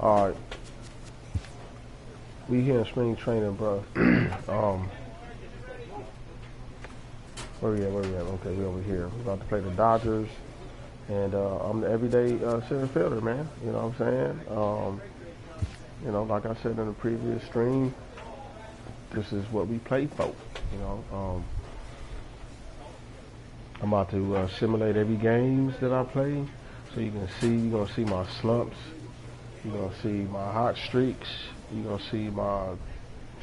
All right. We here in spring training, bro. Where we at? Okay, we over here. We're about to play the Dodgers. And I'm the everyday center fielder, man. You know what I'm saying? You know, like I said in the previous stream, this is what we play for. You know, I'm about to simulate every games that I play, so you can see. You're gonna see my slumps. You're gonna see my hot streaks. You're gonna see my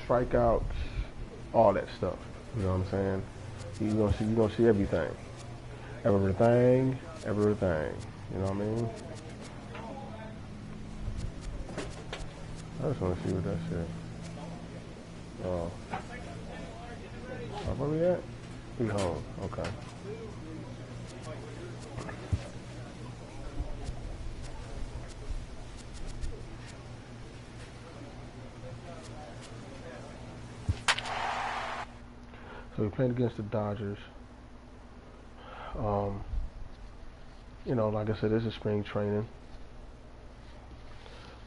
strikeouts, all that stuff. You know what I'm saying? You're gonna see everything. Everything. You know what I mean? I just want to see what that shit. Where we at? We home. Okay. So we played against the Dodgers. You know, like I said, this is spring training.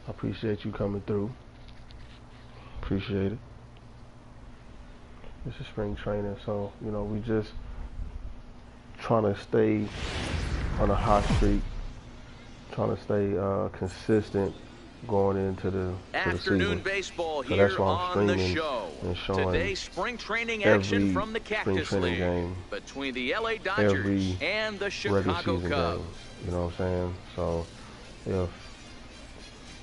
I appreciate you coming through. Appreciate it. This is spring training, so, you know, we just trying to stay on a hot streak, trying to stay consistent going into the afternoon baseball here so on the show. Today, spring training action from the Cactus League game, between the LA Dodgers and the Chicago Cubs. Game, you know what I'm saying? So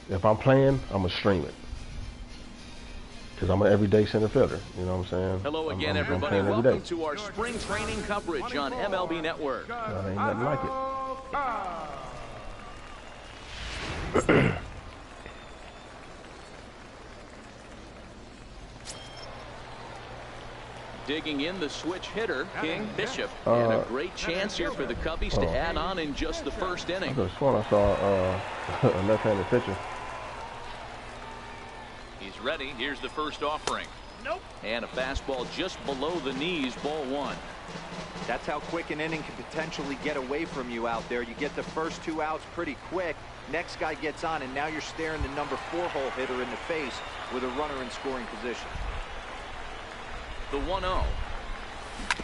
if I'm playing, I'm gonna stream it because I'm an everyday center fielder. You know what I'm saying? Hello again, everybody. Welcome to our spring training coverage on MLB Network. Ain't nothing like it. Digging in the switch hitter, King Bishop, and a great chance here for the Cubbies to add on in just the first inning. I could have sworn I saw a left-handed pitcher. He's ready. Here's the first offering. Nope. And a fastball just below the knees, ball one. That's how quick an inning can potentially get away from you out there. You get the first 2 outs pretty quick. Next guy gets on, and now you're staring the number 4 hole hitter in the face with a runner in scoring position. The 1-0.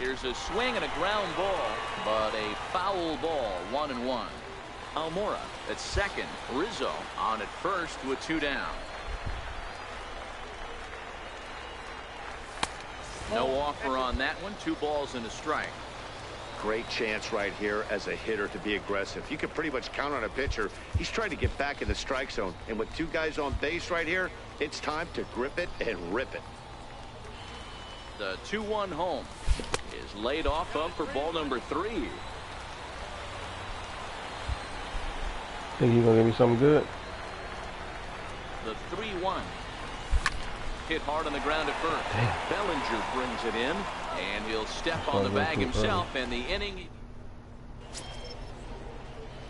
Here's a swing and a ground ball, but a foul ball, 1-1. Almora at second. Rizzo on at first with 2 down. No offer on that one. 2 balls and a strike. Great chance right here as a hitter to be aggressive. You can pretty much count on a pitcher. He's trying to get back in the strike zone. And with 2 guys on base right here, it's time to grip it and rip it. The 2-1 home is laid off up for ball number 3. Think you're gonna give me something good? The 3-1. Hit hard on the ground at first. Damn. Bellinger brings it in, and he'll step on the bag himself, and the inning.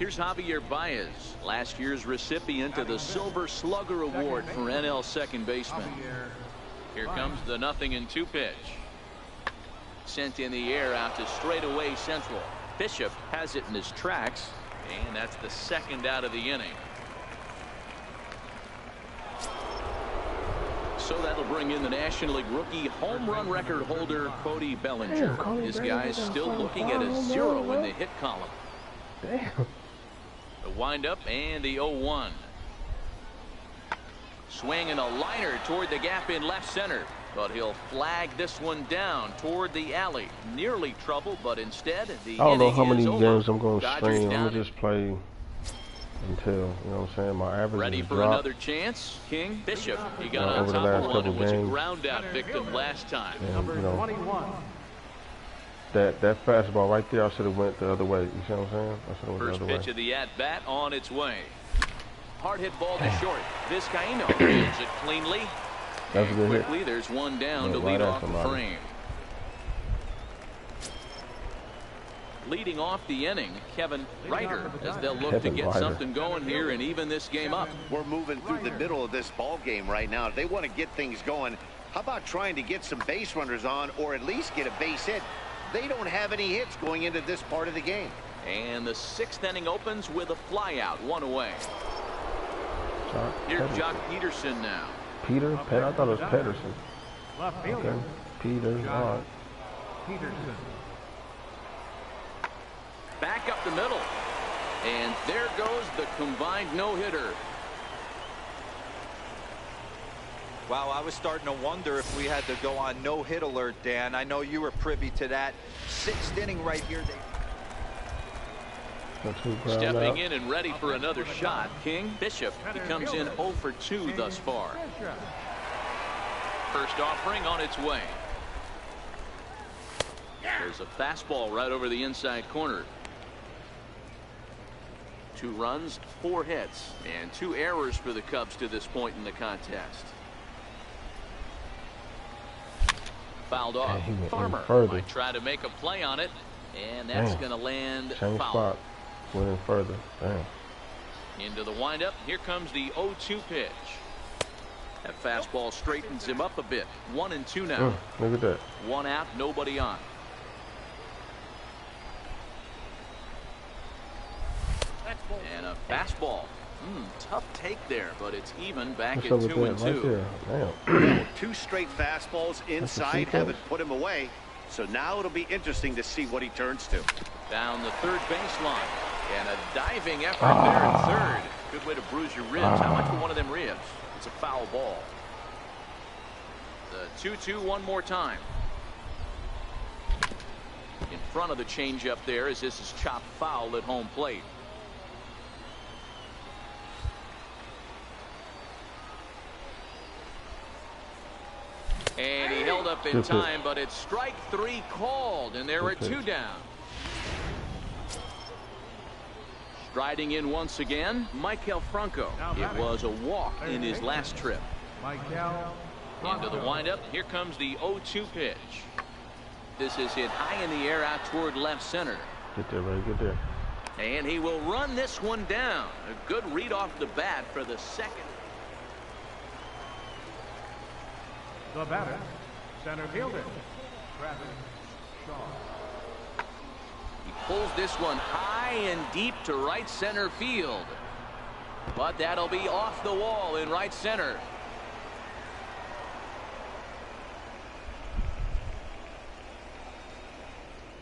Here's Javier Baez, last year's recipient of the Silver Slugger Award for NL second baseman. Here comes the 0-2 pitch. Sent in the air out to straightaway central. Bishop has it in his tracks, and that's the second out of the inning. So that'll bring in the National League rookie home run record holder Cody Bellinger. This guy's still looking at a 0 in the hit column. Damn. The windup and the 0-1. Swing and a liner toward the gap in left center, but he'll flag this one down toward the alley. Nearly trouble, but instead the I don't know how many games I'm going to stream. I'm going to just play until, you know what I'm saying, my average ready is for dropped. Another chance. King Bishop, he got on over the top last of one couple and was a games. ground out victim last time. And, you know, that fastball right there, I should have went the other way. You see what I'm saying? I should have went First the other way. pitch of the at-bat on its way. Hard hit ball to short. Vizcaíno fields it cleanly. That's a good quickly, hit. there's one down to Right lead at off the somebody. frame. Leading off the inning, Kevin Ryder, as they'll look to get something going here and even this game up. We're moving through the middle of this ball game right now. They want to get things going. How about trying to get some base runners on, or at least get a base hit? They don't have any hits going into this part of the game. And the 6th inning opens with a flyout, 1 away. Here's Jock Peterson now. Peter? I thought it was Pedersen. Left fielder. Okay. Peter. All right. Peterson. Back up the middle. And there goes the combined no-hitter. Wow, I was starting to wonder if we had to go on no-hit alert, Dan. I know you were privy to that. 6th inning right here. Stepping in and ready for another shot, King. Bishop, he comes in 0 for 2 thus far. First offering on its way. There's a fastball right over the inside corner. 2 runs, 4 hits, and 2 errors for the Cubs to this point in the contest. Fouled off. Farmer might try to make a play on it, and that's going to land Same foul. spot. Went in further. Damn. Into the windup. Here comes the 0-2 pitch. That fastball straightens him up a bit. 1-2 now. Look at that. 1 out, nobody on. And a fastball. Tough take there, but it's even back at 2-2. Right Damn. 2 straight fastballs inside haven't put him away. So now it'll be interesting to see what he turns to. Down the third baseline. And a diving effort there at third. Good way to bruise your ribs. How much for one of them ribs? It's a foul ball. The 2-2 one more time. In front of the changeup there as this is chopped foul at home plate. And he held up in time, but it's strike 3 called, and there are 2 down. Striding in once again, Michael Franco. It was a walk in his last trip. Into the windup. Here comes the 0-2 pitch. This is hit high in the air out toward left center. Get there, buddy. Get there. And he will run this one down. A good read off the bat for the second. The batter, center fielder, Travis Shaw. He pulls this one high and deep to right center field. But that'll be off the wall in right center.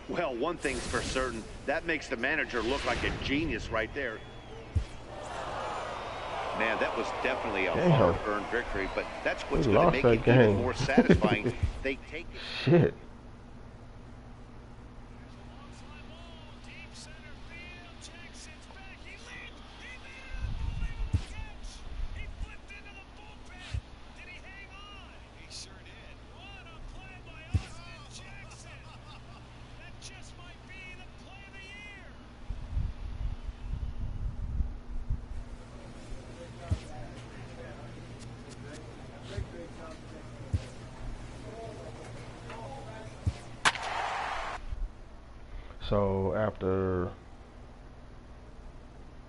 Well, one thing's for certain. That makes the manager look like a genius right there. Man, that was definitely a hard-earned victory, but that's what's going to make it even more satisfying. They take it. Shit. So after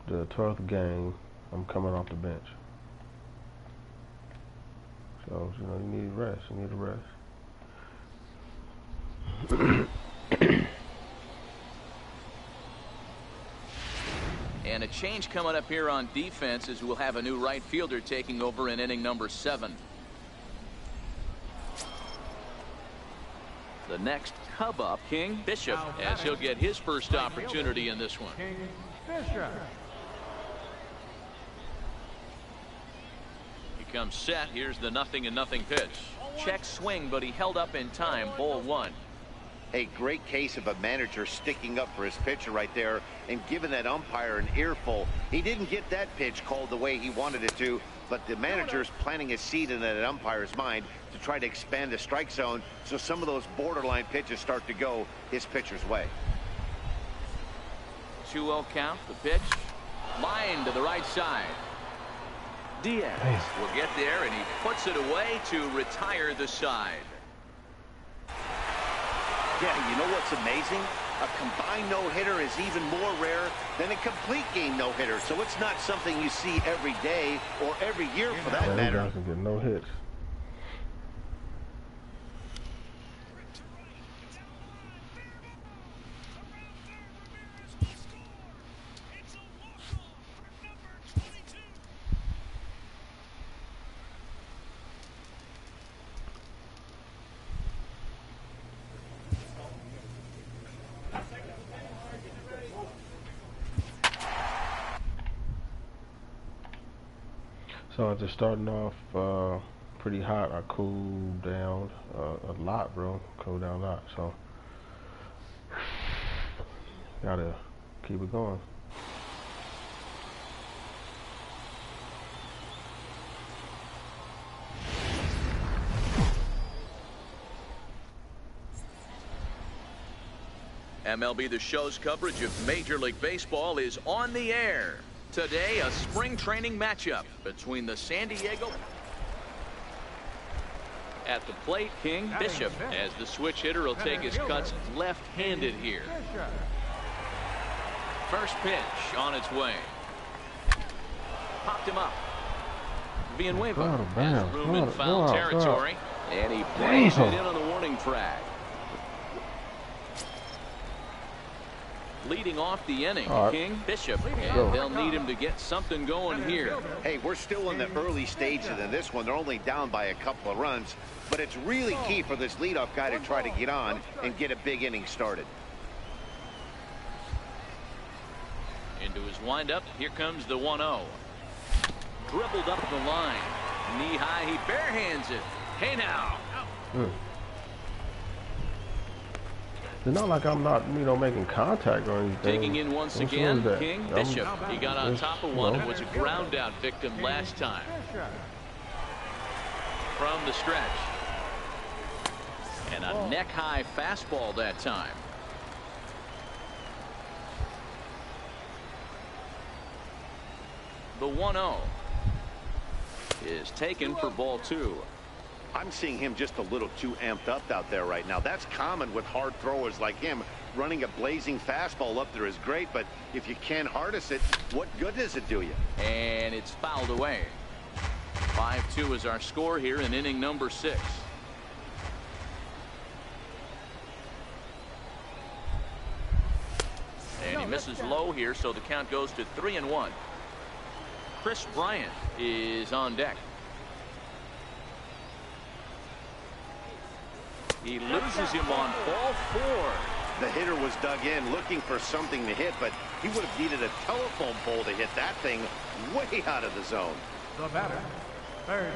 the 12th game, I'm coming off the bench. So, you know, you need rest. You need a rest. And a change coming up here on defense as we'll have a new right fielder taking over in inning number 7. The next Cub up, King Bishop, as he'll get his first opportunity in this one. King Bishop. He comes set. Here's the 0-0 pitch. Check swing, but he held up in time. Ball 1. A great case of a manager sticking up for his pitcher right there and giving that umpire an earful. He didn't get that pitch called the way he wanted it to, but the manager's planting a seed in that umpire's mind to try to expand the strike zone so some of those borderline pitches start to go his pitcher's way. 2-0 count. The pitch. Line to the right side. Diaz will get there, and he puts it away to retire the side. Yeah, you know what's amazing? A combined no-hitter is even more rare than a complete game no-hitter. So it's not something you see every day or every year for that matter. Guys can get no hits. So I just starting off pretty hot. I cooled down a lot, bro. Cooled down a lot. So gotta keep it going. MLB The Show's coverage of Major League Baseball is on the air. Today, a spring training matchup between the San Diego. At the plate, King Bishop, as the switch hitter will take his cuts left-handed here. First pitch on its way. Popped him up. Villanueva has room in foul territory, and he plays it in on the warning track. Leading off the inning, King Bishop, and they'll need him to get something going here. Hey, we're still in the early stages of this one. They're only down by a couple of runs, but it's really key for this leadoff guy to try to get on and get a big inning started. Into his windup, here comes the 1-0. Dribbled up the line, knee high, he barehands it. Hey now. It's not like I'm not, making contact or anything. Digging in once again, King Bishop. He got on top of one and was a ground out victim last time. From the stretch. And a neck high fastball that time. The 1-0 is taken for ball 2. I'm seeing him just a little too amped up out there right now. That's common with hard throwers like him. Running a blazing fastball up there is great, but if you can't harness it, what good does it do you? And it's fouled away. 5-2 is our score here in inning number 6. And he misses low here, so the count goes to 3-1. Chris Bryant is on deck. He loses him on ball 4. The hitter was dug in looking for something to hit, but he would have needed a telephone pole to hit that thing way out of the zone. The batter.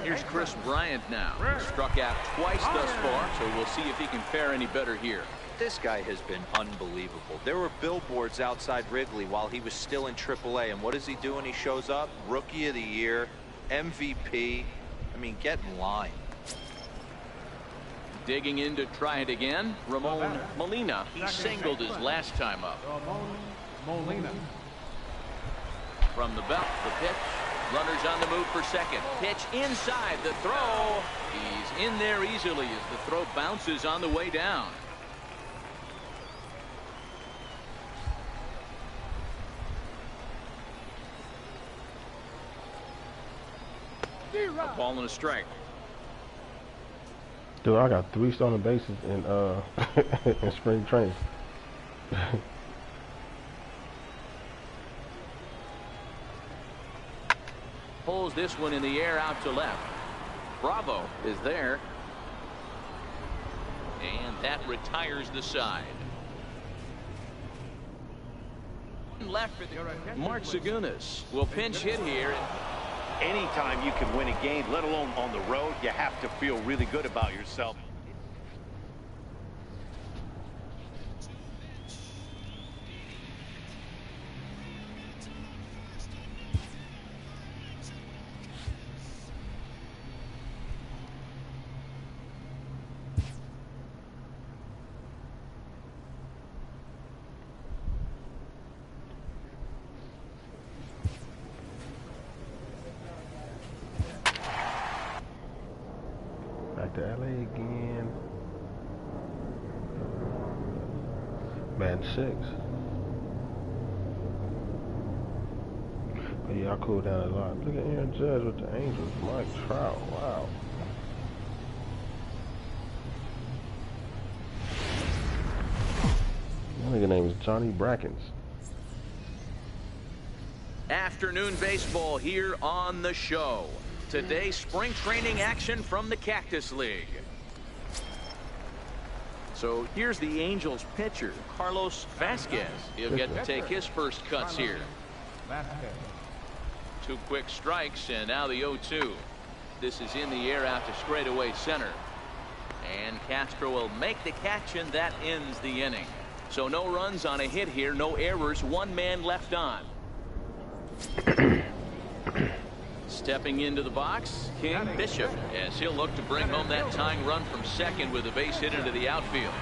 Here's Chris Bryant now. He struck out twice thus far, so we'll see if he can fare any better here. This guy has been unbelievable. There were billboards outside Wrigley while he was still in AAA, and what does he do when he shows up? Rookie of the Year, MVP. I mean, get in line. Digging in to try it again, Ramon Molina. He singled his last time up. Molina. From the belt, the pitch. Runners on the move for second. Pitch inside, the throw. He's in there easily as the throw bounces on the way down. A ball and a strike. Dude, I got 3 stolen bases in in spring training. Pulls this one in the air out to left. Bravo is there. And that retires the side. Left for the Mark Segunas will pinch hit here. Anytime you can win a game, let alone on the road, you have to feel really good about yourself. Back to LA again. Man 6. But yeah, I cooled down a lot. Look at Aaron Judge with the Angels. Mike Trout. Wow. I think his name is Johnny Brackens. Afternoon baseball here on the show. Today, spring training action from the Cactus League. So here's the Angels pitcher, Carlos Vasquez. He'll get to take his first cuts here. 2 quick strikes, and now the 0-2. This is in the air out to straightaway center. And Castro will make the catch, and that ends the inning. So no runs on a hit here, no errors, 1 man left on. Stepping into the box, King Bishop, as he'll look to bring home that tying run from second with a base hit into the outfield.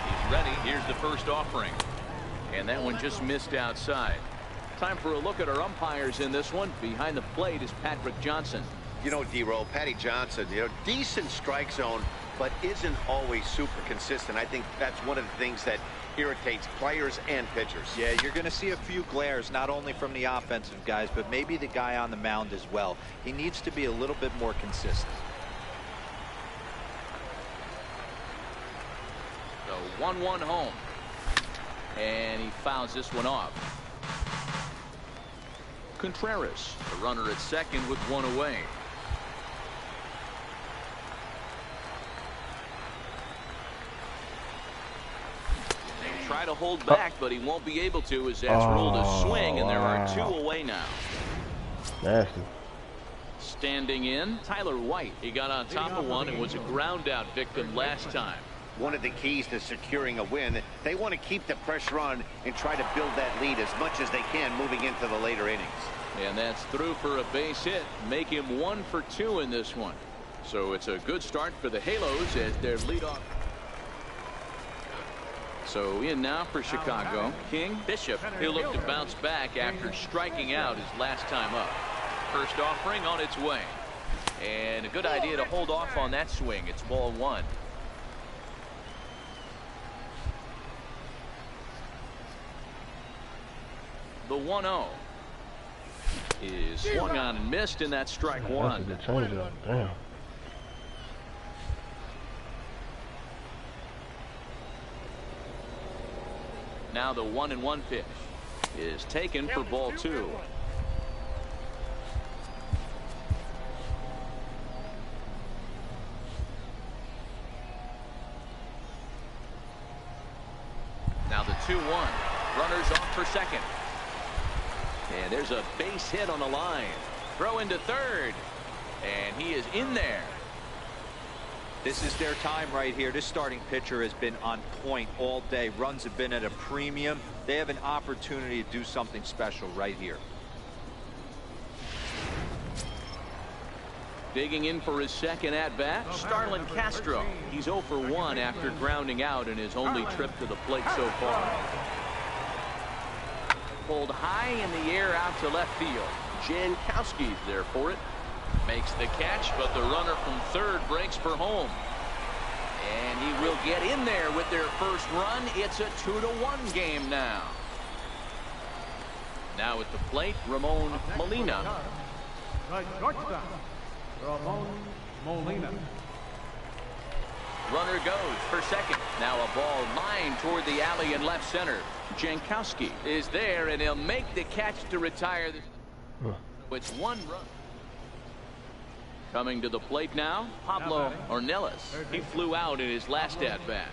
He's ready. Here's the first offering. And that one just missed outside. Time for a look at our umpires in this one. Behind the plate is Patrick Johnson. You know, D-Roll, Patty Johnson, decent strike zone, but isn't always super consistent. I think that's one of the things that irritates players and pitchers. Yeah, you're going to see a few glares, not only from the offensive guys, but maybe the guy on the mound as well. He needs to be a little bit more consistent. The 1-1 home. And he fouls this one off. Contreras, the runner at second with 1 away. Try to hold back, but he won't be able to, as that's ruled a swing, and there are 2 away now. Nasty. Standing in, Tyler White. He got on top of one and was a ground out victim last time. One of the keys to securing a win, they want to keep the pressure on and try to build that lead as much as they can moving into the later innings. And that's through for a base hit, make him 1 for 2 in this one. So it's a good start for the Halos as their leadoff. So in now for Chicago, King Bishop. He'll look to bounce back after striking out his last time up. First offering on its way. And a good idea to hold off on that swing. It's ball 1. The 1-0 is swung on and missed, and that's strike 1. That's a good changeup. Damn. Now the 1-1 pitch is taken for ball 2. Now the 2-1. Runners off for second. And there's a base hit on the line. Throw into third. And he is in there. This is their time right here. This starting pitcher has been on point all day. Runs have been at a premium. They have an opportunity to do something special right here. Digging in for his second at-bat, Starlin Castro. He's 0 for 1 after grounding out in his only trip to the plate so far. Pulled high in the air out to left field. Jankowski's there for it. Makes the catch, but the runner from third breaks for home. And he will get in there with their first run. It's a 2-1 game now. Now at the plate, Ramon Molina. Ramon Molina. Runner goes for second. Now a ball lined toward the alley in left center. Jankowski is there, and he'll make the catch to retire. It's 1 run. Coming to the plate now, Pablo Ornelas. He flew out in his last at-bat.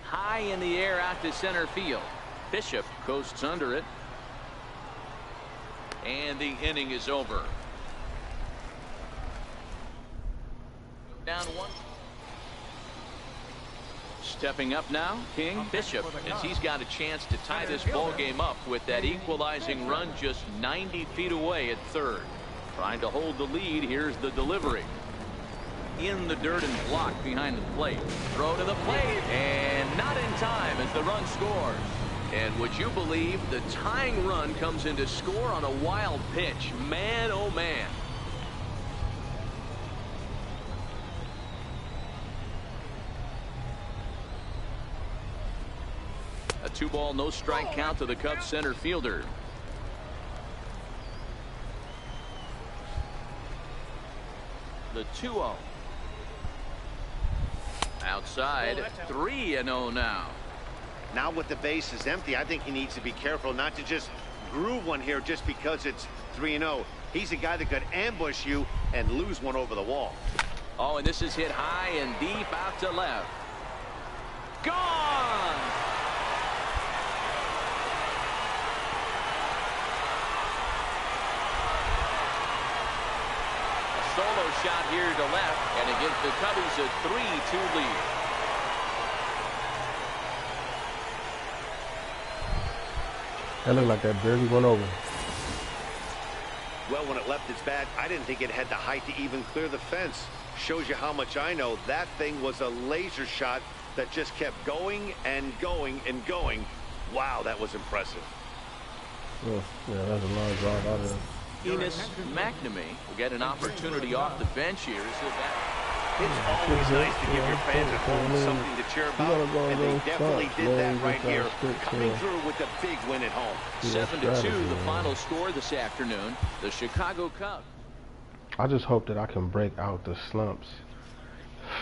High in the air out to center field. Bishop coasts under it. And the inning is over. Down 1. Stepping up now, King Bishop, as he's got a chance to tie this ball game up with that equalizing run just 90 feet away at third. Trying to hold the lead. Here's the delivery. In the dirt and blocked behind the plate. Throw to the plate, and not in time as the run scores. And would you believe the tying run comes in to score on a wild pitch? Man, oh man. A 2-ball, no strike count to the Cubs center fielder. The 2-0. Outside, 3-0 now. Now with the base is empty, I think he needs to be careful not to just groove one here just because it's 3-0. He's a guy that could ambush you and lose one over the wall. Oh, and this is hit high and deep out to left. Gone! solo shot here to left, and it gives the Cubbies a 3-2 lead. That looked like that barely went over. Well, when it left its bat, I didn't think it had the height to even clear the fence. Shows you how much I know. That thing was a laser shot that just kept going and going and going. Wow, that was impressive. Yeah, that's a long drive out of there. Enos McNamee will get an opportunity off the bench here. It's always nice to give your fans at home something to cheer about, and they definitely did that right here, coming through with a big win at home. 7-2, the final score this afternoon. The Chicago Cubs. I just hope that I can break out the slumps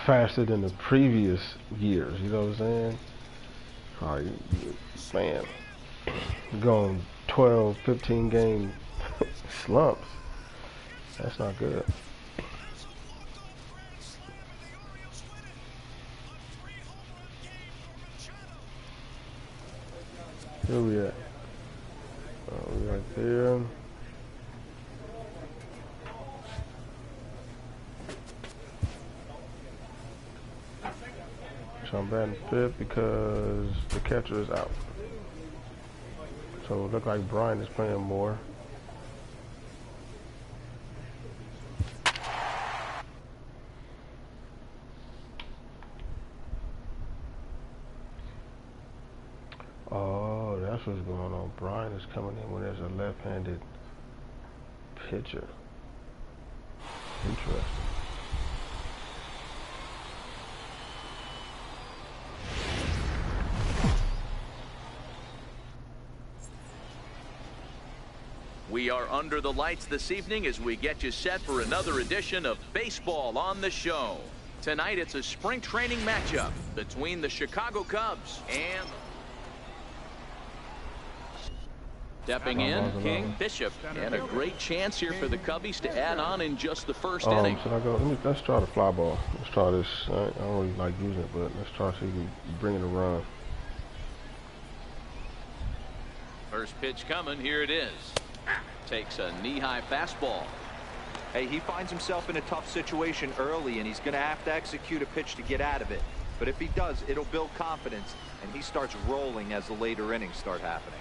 faster than the previous years. You know what I'm saying? Man, going 12, 15 game slumps. That's not good. Where we at? We right there. So I'm batting fifth because the catcher is out. So it looks like Brian is playing more. Oh, that's what's going on. Brian is coming in when there's a left-handed pitcher. Interesting. We are under the lights this evening as we get you set for another edition of Baseball on the Show. Tonight it's a spring training matchup between the Chicago Cubs and... Stepping in, King Bishop, and a great chance here for the Cubbies to add on in just the first inning. Should I go? Let's try the fly ball. Let's try this. I don't really like using it, but let's try to see if we can bring it around. First pitch coming. Here it is. Takes a knee-high fastball. Hey, he finds himself in a tough situation early, and he's going to have to execute a pitch to get out of it. But if he does, it'll build confidence, and he starts rolling as the later innings start happening.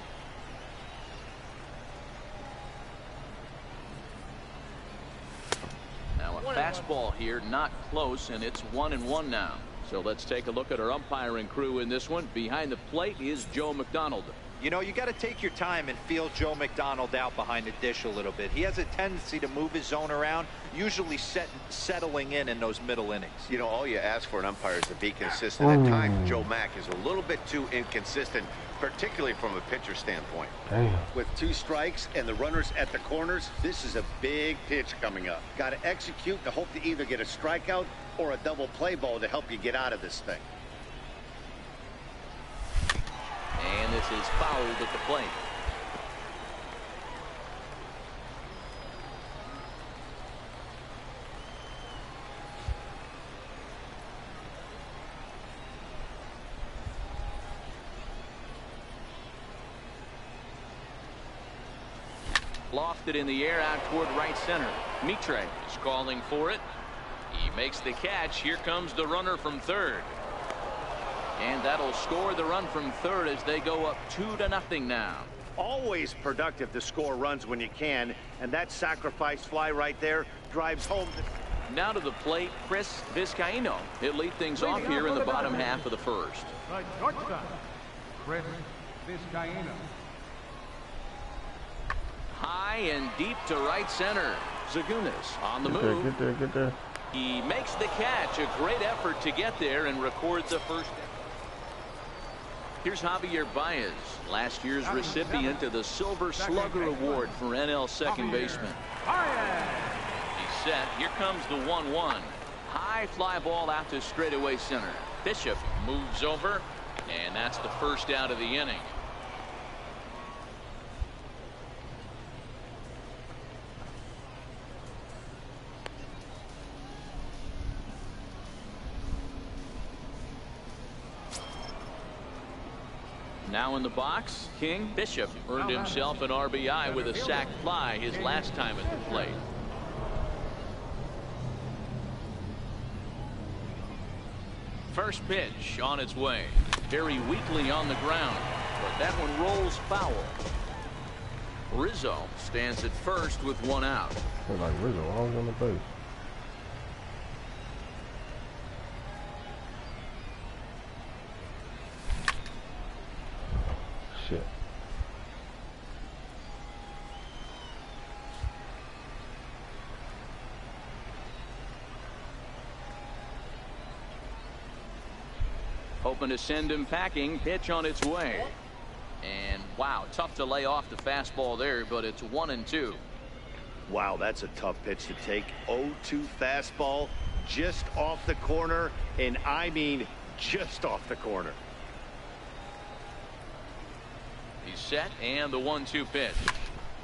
Now a fastball here, not close, and it's 1-1 now. So let's take a look at our umpiring crew in this one. Behind the plate is Joe McDonald. You know, you got to take your time and feel Joe McDonald out behind the dish a little bit. He has a tendency to move his zone around, usually settling in those middle innings. You know, all you ask for an umpire is to be consistent. At times, Joe Mack is a little bit too inconsistent, particularly from a pitcher standpoint. Damn. With 2 strikes and the runners at the corners, this is a big pitch coming up. Got to execute to hope to either get a strikeout or a double play ball to help you get out of this thing. And this is fouled at the plate. Lofted in the air out toward right center. Mitre is calling for it. He makes the catch. Here comes the runner from third. And that'll score the run from third as they go up 2-0 now. Always productive to score runs when you can, and that sacrifice fly right there drives home. Now to the plate, Chris Vizcaino. He'll lead things off here in the bottom half of the first. Right, shortstop, Chris Vizcaino. High and deep to right center. Zagunis on the move. Get there. He makes the catch. A great effort to get there and record the first. Here's Javier Baez, last year's recipient of the Silver Slugger Award for NL second baseman. He's set. Here comes the 1-1. High fly ball out to straightaway center. Bishop moves over, and that's the first out of the inning. Now in the box, King Bishop earned himself an RBI with a sac fly his last time at the plate. First pitch on its way. Very weakly on the ground, but that one rolls foul. Rizzo stands at first with one out. Look like Rizzo always on the base. Shit. Hoping to send him packing. Pitch on its way. And wow, tough to lay off the fastball there, but it's 1-2. Wow, that's a tough pitch to take. 0-2 fastball just off the corner, and I mean just off the corner. He's set, and the 1-2 pitch.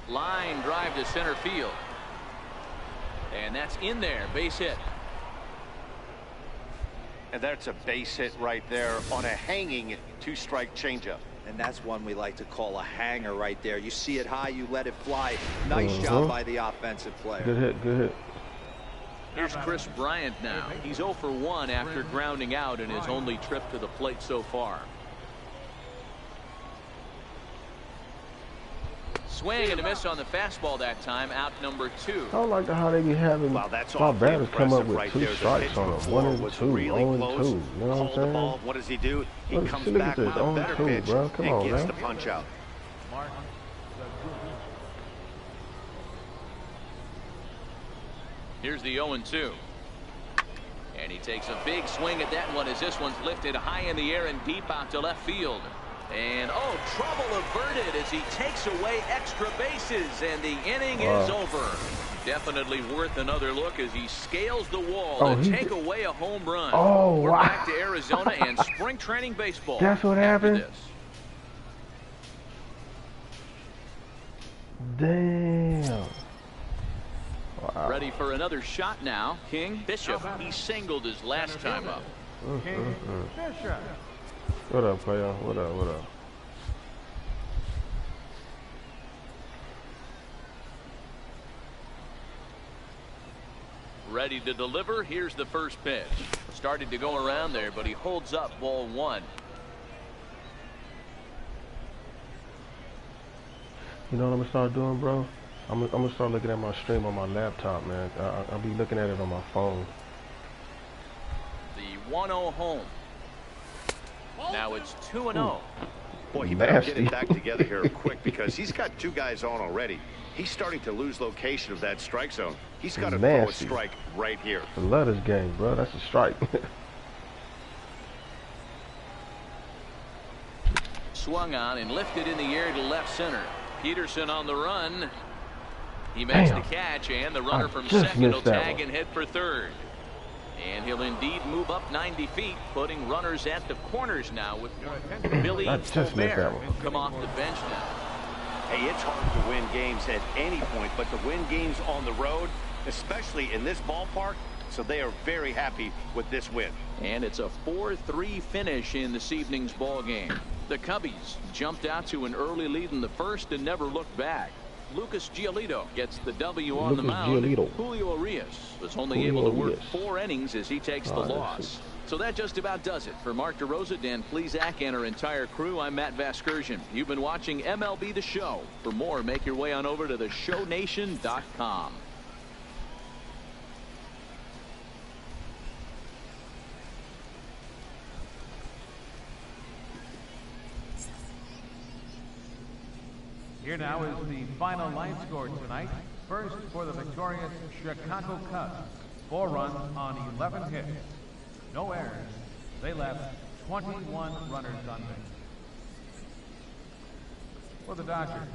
Line drive to center field. And that's in there, base hit. And that's a base hit right there on a hanging 2-strike changeup. And that's one we like to call a hanger right there. You see it high, you let it fly. Nice job by the offensive player. Good hit, good hit. Here's Chris Bryant now. He's 0 for 1 after grounding out in his only trip to the plate so far. Swing and a miss on the fastball that time. Out number 2. I don't like how they be having wow, that's my batters come up with right 2 there. strikes on them. 1-2, 0-2. You know what I'm saying? Ball. What does he do? He Look, comes look back at with this. a better 0-2, pitch bro. Come and on, gets man. the punch out. Here's the 0-2. And he takes a big swing at that one as this one's lifted high in the air and deep out to left field. And oh, trouble averted as he takes away extra bases, and the inning is over. Definitely worth another look as he scales the wall to take away a home run. Oh, we're wow. back to Arizona and spring training baseball. That's what happened? This. Damn. Wow. Ready for another shot now. King Bishop. He singled his last time up. Bishop. What up, player? What up, what up? Ready to deliver. Here's the first pitch. Started to go around there, but he holds up ball 1. You know what I'm gonna start doing, bro? I'm gonna start looking at my stream on my laptop, man. I'll be looking at it on my phone. The 1-0 home. Now it's 2-0. Boy, he better get it back together here quick because he's got 2 guys on already. He's starting to lose location of that strike zone. He's got to throw a strike right here. I love this game, bro. That's a strike. Swung on and lifted in the air to left center. Peterson on the run. He makes the catch, and the runner from second will tag and head for third. And he'll indeed move up 90 feet, putting runners at the corners now with Billy Colbert come off the bench now. Hey, it's hard to win games at any point, but to win games on the road, especially in this ballpark, so they are very happy with this win. And it's a 4-3 finish in this evening's ball game. The Cubbies jumped out to an early lead in the first and never looked back. Lucas Giolito gets the W on the mound. Julio Urias was only able to work 4 innings as he takes the loss. So that just about does it. For Mark DeRosa, Dan Plesac, and our entire crew, I'm Matt Vasgersian. You've been watching MLB The Show. For more, make your way on over to theshownation.com. Here now is the final line score tonight. First for the victorious Chicago Cubs. 4 runs on 11 hits. No errors. They left 21 runners on base. For the Dodgers,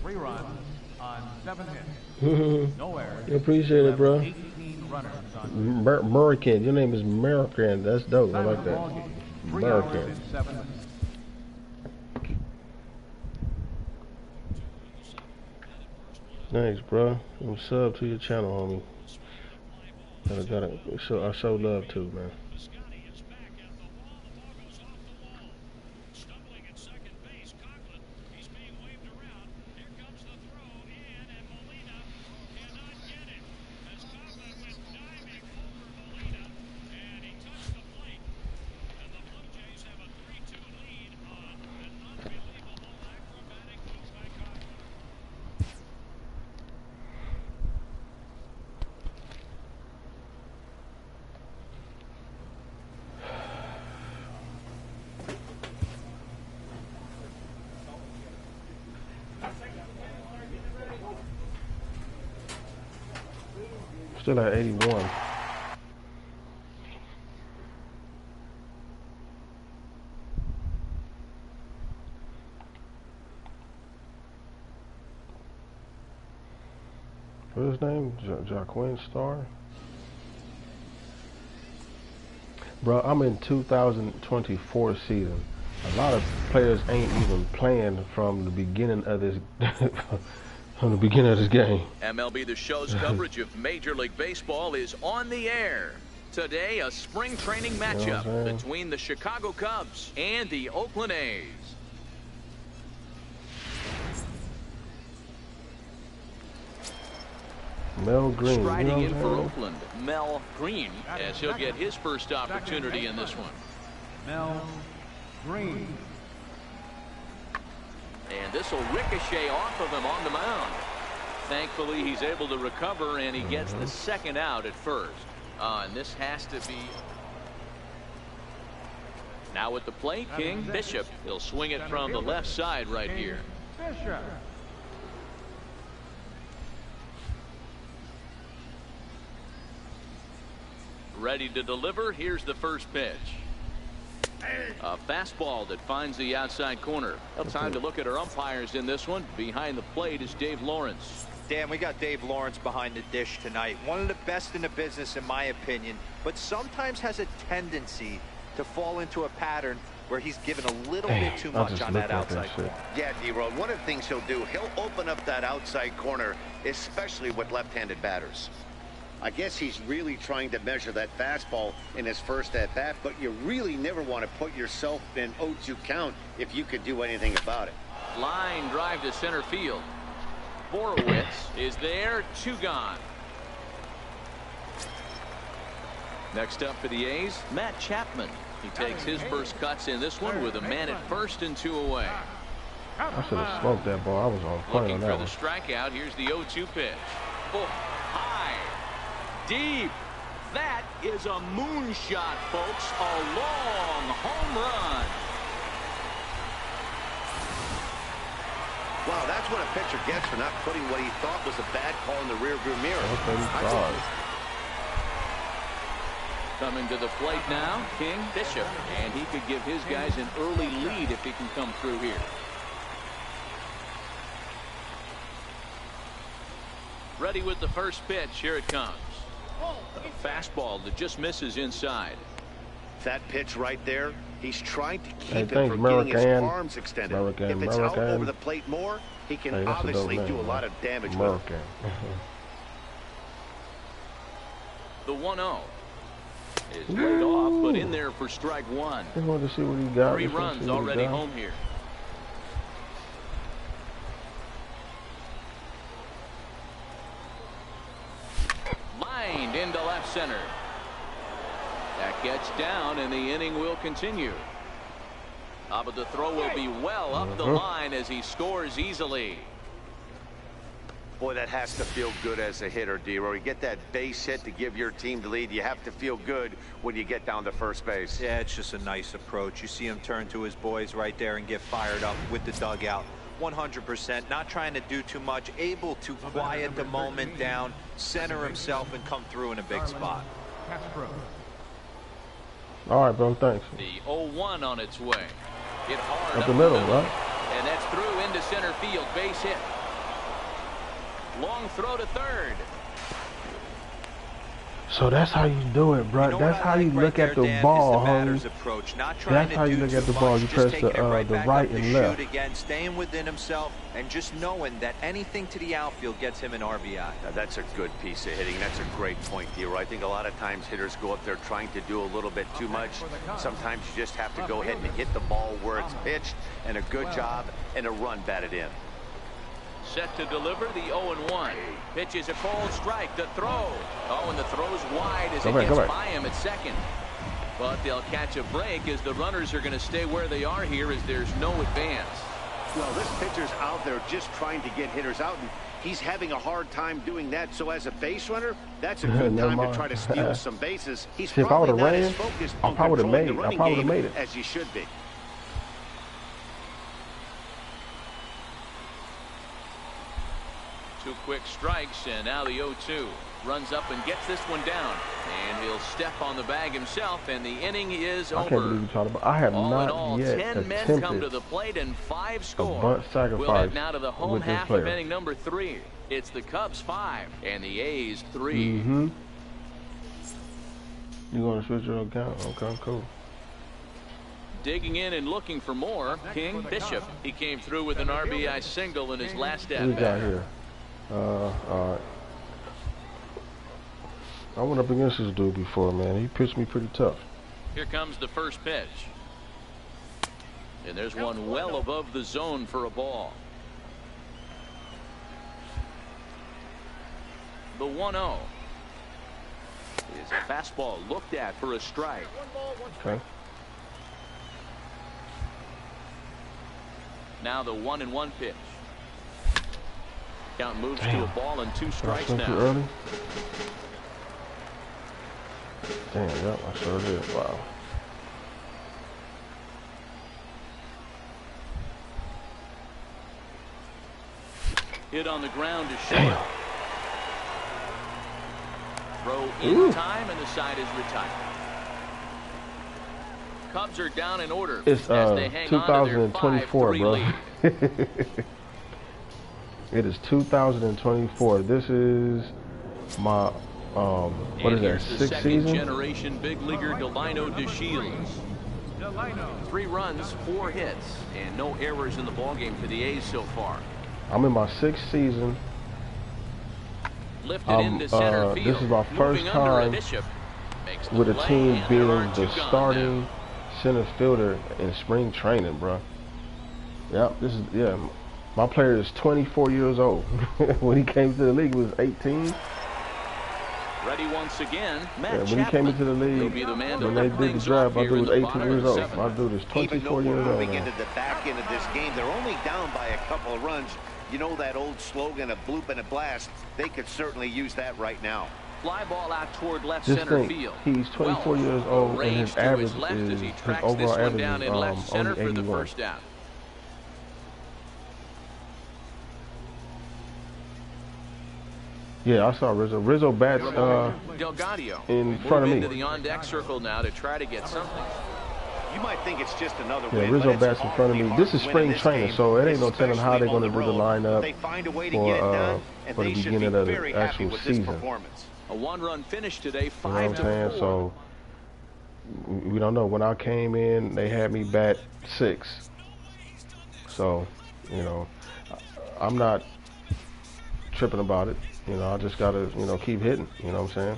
3 runs on 7 hits. No errors. Appreciate it, bro. 18 runners on base. American. Your name is American. That's dope. I like that. 3 hours and 7 minutes. Thanks, bro. I'm sub to your channel, homie. I show love too, man. Still at 81. What's his name? Jaquin Starr? Bro, I'm in 2024 season. A lot of players ain't even playing from the beginning of this game. MLB The Show's coverage of Major League Baseball is on the air. Today, a spring training matchup between the Chicago Cubs and the Oakland A's. Mel Green. Striding in for Oakland, Mel Green, as he'll get his first opportunity in this one. Mel Green. And this will ricochet off of him on the mound. Thankfully, he's able to recover, and he gets the second out at first. And this has to be... Now at the plate, King Bishop. He'll swing it from the left side right here. Bishop. Ready to deliver. Here's the first pitch. A fastball that finds the outside corner. Well, time to look at our umpires in this one. Behind the plate is Dave Lawrence. Dan, we got Dave Lawrence behind the dish tonight. One of the best in the business, in my opinion, but sometimes has a tendency to fall into a pattern where he's given a little bit too much on that outside corner. Yeah, D-Roll, one of the things he'll do, he'll open up that outside corner, especially with left-handed batters. I guess he's really trying to measure that fastball in his first at-bat, but you really never want to put yourself in 0-2 count if you could do anything about it. Line drive to center field. Borowitz is there, 2 gone. Next up for the A's, Matt Chapman. He takes his first cuts in this one with a man at first and 2 away. I should have smoked that ball. I was on point on that one. Looking for the strikeout. Here's the 0-2 pitch. Oh, high. Deep. That is a moonshot, folks. A long home run. Wow, that's what a pitcher gets for not putting what he thought was a bad call in the rearview mirror. Coming to the plate now, King Bishop. And he could give his guys an early lead if he can come through here. Ready with the first pitch. Here it comes. A fastball that just misses inside. That pitch right there, he's trying to keep him from getting his arms extended. If it's out over the plate more, he can obviously do a lot of damage with it. The 1-0 is laid off, but in there for strike 1. Just wanted to see what he got. 3 runs already home here. Lined into left center. That gets down, and the inning will continue. But the throw will be well up the line as he scores easily. Boy, that has to feel good as a hitter, D-Roy. You get that base hit to give your team the lead. You have to feel good when you get down to first base. Yeah, it's just a nice approach. You see him turn to his boys right there and get fired up with the dugout. 100%, not trying to do too much, able to quiet the moment down, center himself, and come through in a big spot. All right, bro, thanks. The 0-1 on its way. Hit hard up the middle, right? And that's through into center field, base hit. Long throw to third. So that's how you do it, bro. That's how you look at the ball, homie. That's how you look at the ball. You press the right and left. Again, staying within himself and just knowing that anything to the outfield gets him an RBI. Now, that's a good piece of hitting. That's a great point, D-Roy. I think a lot of times hitters go up there trying to do a little bit too much. Sometimes you just have to go ahead and hit the ball where it's pitched, and a good job and a run batted in. Set to deliver the 0-1. Pitch is a cold strike. The throw. Oh, and the throw's wide as it gets by him at second. But they'll catch a break as the runners are going to stay where they are here as there's no advance. Well, this pitcher's out there just trying to get hitters out, and he's having a hard time doing that. So as a base runner, that's a good time to try to steal some bases. He's probably not as focused on controlling the running game as he should be. 2 quick strikes, and now the 0-2. Runs up and gets this one down, and he'll step on the bag himself, and the inning is over. I can't believe you talked about. I have all not in all, yet 10 men come to attempted the plate and 5 a score. bunt We'll sacrifice head now to the home with this half player. of inning number 3. It's the Cubs 5 and the A's 3. Mm-hmm. You going to switch your account? Okay, cool. Digging in and looking for more, King Bishop. He came through with an RBI single in his last What we got at-bat. here? All right. I went up against this dude before, man. He pitched me pretty tough. Here comes the first pitch. And there's one well above the zone for a ball. The 1-0 is a fastball looked at for a strike. Okay. Now the 1-1 pitch. Count moves to a ball and 2 strikes Too now. early? Damn, yep, I sure did. Wow. Hit on the ground to short. Throw in time, and the side is retired. Cubs are down in order It's as they hang on to their 2024, 5-3 bro. lead. It is 2024. This is my what is that, the 6th second season? generation big leaguer Delino DeShields. 3 runs, 4 hits, and no errors in the ballgame for the A's so far. I'm in my 6th season. Lifted into center field. This is my first Moving under time Bishop. Makes the with a play, team and being there are 2 the gone starting now. center fielder in spring training, bro. Yep, this is, yeah. My player is 24 years old. When he came to the league, he was 18. Ready once again, Matt Yeah, when he Chapman. came into the He'll league, be the man to when they lift did the things draft, off my here dude in was the 18 bottom years of old. the 7th. My dude is Even though 24 we're years old moving now. into the back end of this game, they're only down by a couple of runs. You know that old slogan, a bloop and a blast? They could certainly use that right now. Fly ball out toward left Just center think, field. he's 24 years old, and range his to average left as is, he his tracks this overall one average down is in left center only for the 81. first down. Yeah, I saw Rizzo. Rizzo bats Delgadio in front of me. into the on-deck circle now to try to get something. You might think it's just another Yeah, win, Rizzo but it's bats in front of me. awfully This is hard to spring win in this training, game, so it ain't no telling how they're especially going to do the on the road. lineup They find a way to get it done, and for the they should beginning be of very the happy actual with this season. performance. A 1-run finish today, You know what I'm 5-4. saying? So we don't know. When I came in, they had me bat 6. So, you know, I'm not tripping about it. You know, I just gotta, you know, keep hitting. You know what I'm saying?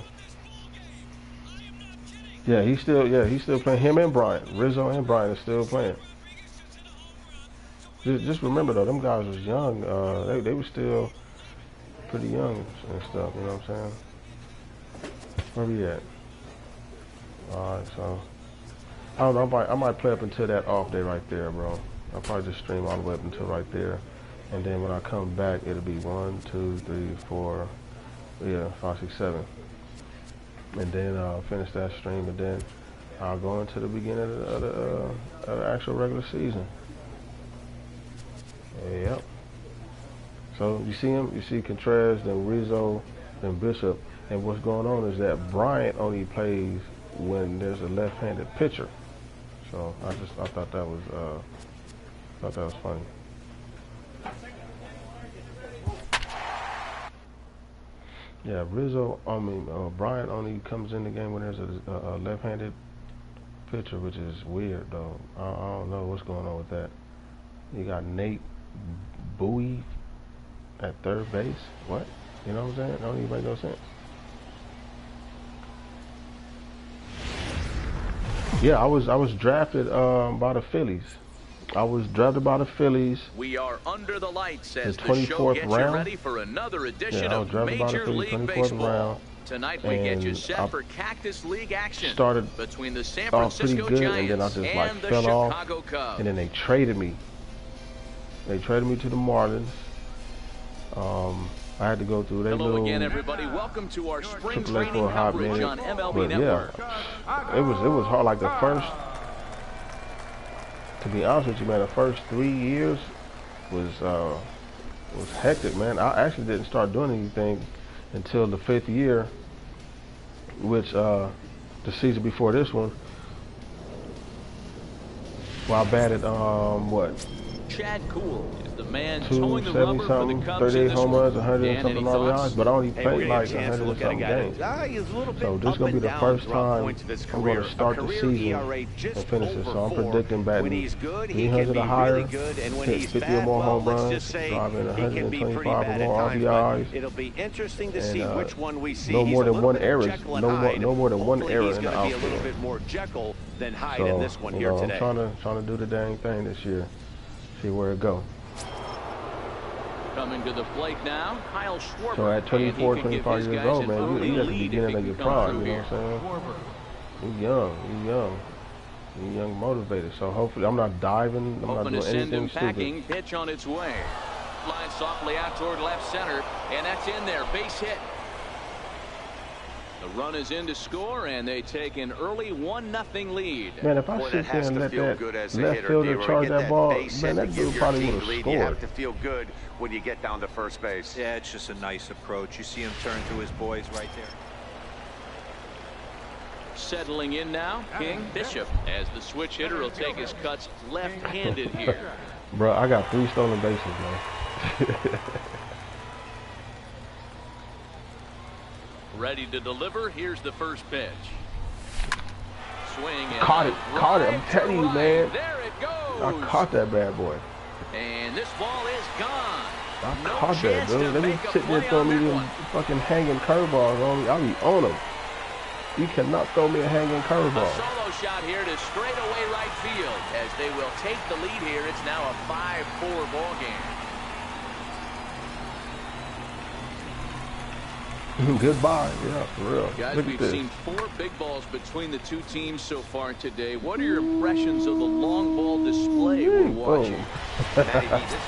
Yeah, he's still playing. Him and Bryant, Rizzo and Bryant are still playing. Just remember though, them guys was young. They were still pretty young and stuff. You know what I'm saying? Where we at? All right, so I don't know. I might play up until that off day right there, bro. I'll probably just stream all the way up until right there, and then when I come back, it'll be 1, 2, 3, 4, 5, 6, 7, and then I'll finish that stream, and then I'll go into the beginning of the actual regular season. Yep. So you see him, you see Contreras, then Rizzo, then Bishop, and what's going on is that Bryant only plays when there's a left-handed pitcher. So I thought that was funny. Yeah, Bryant only comes in the game when there's a left-handed pitcher, which is weird though. I don't know what's going on with that. You got Nate Bowie at third base. What? You know what I'm saying? That don't even make no sense. Yeah, I was drafted by the Phillies. I was drafted by the Phillies. We are under the lights as The the show 24th gets you round. ready for another edition Yeah, I was of drafted by the Major Phillies, League 24th Baseball. round. Tonight we get you And set I for Cactus League action started between the San off pretty Francisco good, Giants and then I just like and the fell off, Chicago Cubs. and then they traded me. They traded me to the Marlins. I had to go through their Hello little again, everybody. Welcome to our spring AAA for training a hot coverage minute. on MLB But Network. yeah, it was hard. Like the first, to be honest with you, man, the first 3 years was was hectic, man. I actually didn't start doing anything until the 5th year, which the season before this one. Well, I batted what? Chad Kuhl is the man towing the 270 rubber for the something, Cubs 38 in this home one. runs, 100 and Dan, something any RBIs, thoughts? but I only Hey, played we're like getting a chance 100 to and look at a something guy games. that's he's a little bit So this is up gonna be and the down first throughout time points of his I'm career. gonna start A the career season ERA just and finish it. over So I'm 4. predicting batting When he's good, he 300 can be or higher, really good, and when hit he's 50 or bad, more well, home let's runs, just say driving he can be pretty 125 bad or at more times, RBIs. but it'll be interesting to see And, which one we see. no He's more a than little one bit of error. Jekyll and No Hyde. more than one Hopefully error he's in the gonna be a outfield. little bit more Jekyll than Hyde So, in this one here today. I'm trying to do the dang thing this year. See where it go. Coming to the plate now, Kyle Schwarber. So at 24, And he could give 25 his years guys old, an man, early you at the lead if beginning he of your can come prime, through you know here. what I'm saying? You young, you young motivated. So hopefully I'm not diving, I'm not Hoping doing to send him anything packing. stupid. Pitch on its way. Line softly out toward left center, and that's in there. Base hit. The run is in to score, and they take an early 1-0 lead. Man, if I Boy, sit that has there and to let feel that good as a left hitter, fielder D-Roy. charge Get that ball, base man, hit that to give dude your probably team would the have lead. You scored. have to feel good when you get down to first base. Yeah, it's just a nice approach. You see him turn to his boys right there. Settling in now, King Bishop, as the switch hitter will take his cuts left-handed here. Bro, I got 3 stolen bases, man. Ready to deliver. Here's the first pitch. Swing and Caught it. I'm telling you, man. There it goes. I caught that bad boy. And this ball is gone. I No caught that, chance dude. to Let me make a sit there play throw on me that them one. fucking hanging curveballs on me. I'll be on them. You cannot throw me a hanging A curveball. solo shot here to straightaway right field as they will take the lead here. It's now a 5-4 ball game. Goodbye. Yeah, for real. Guys, Look at we've this. seen 4 big balls between the two teams so far today. What are your impressions of the long ball display we're watching? Matty B, this is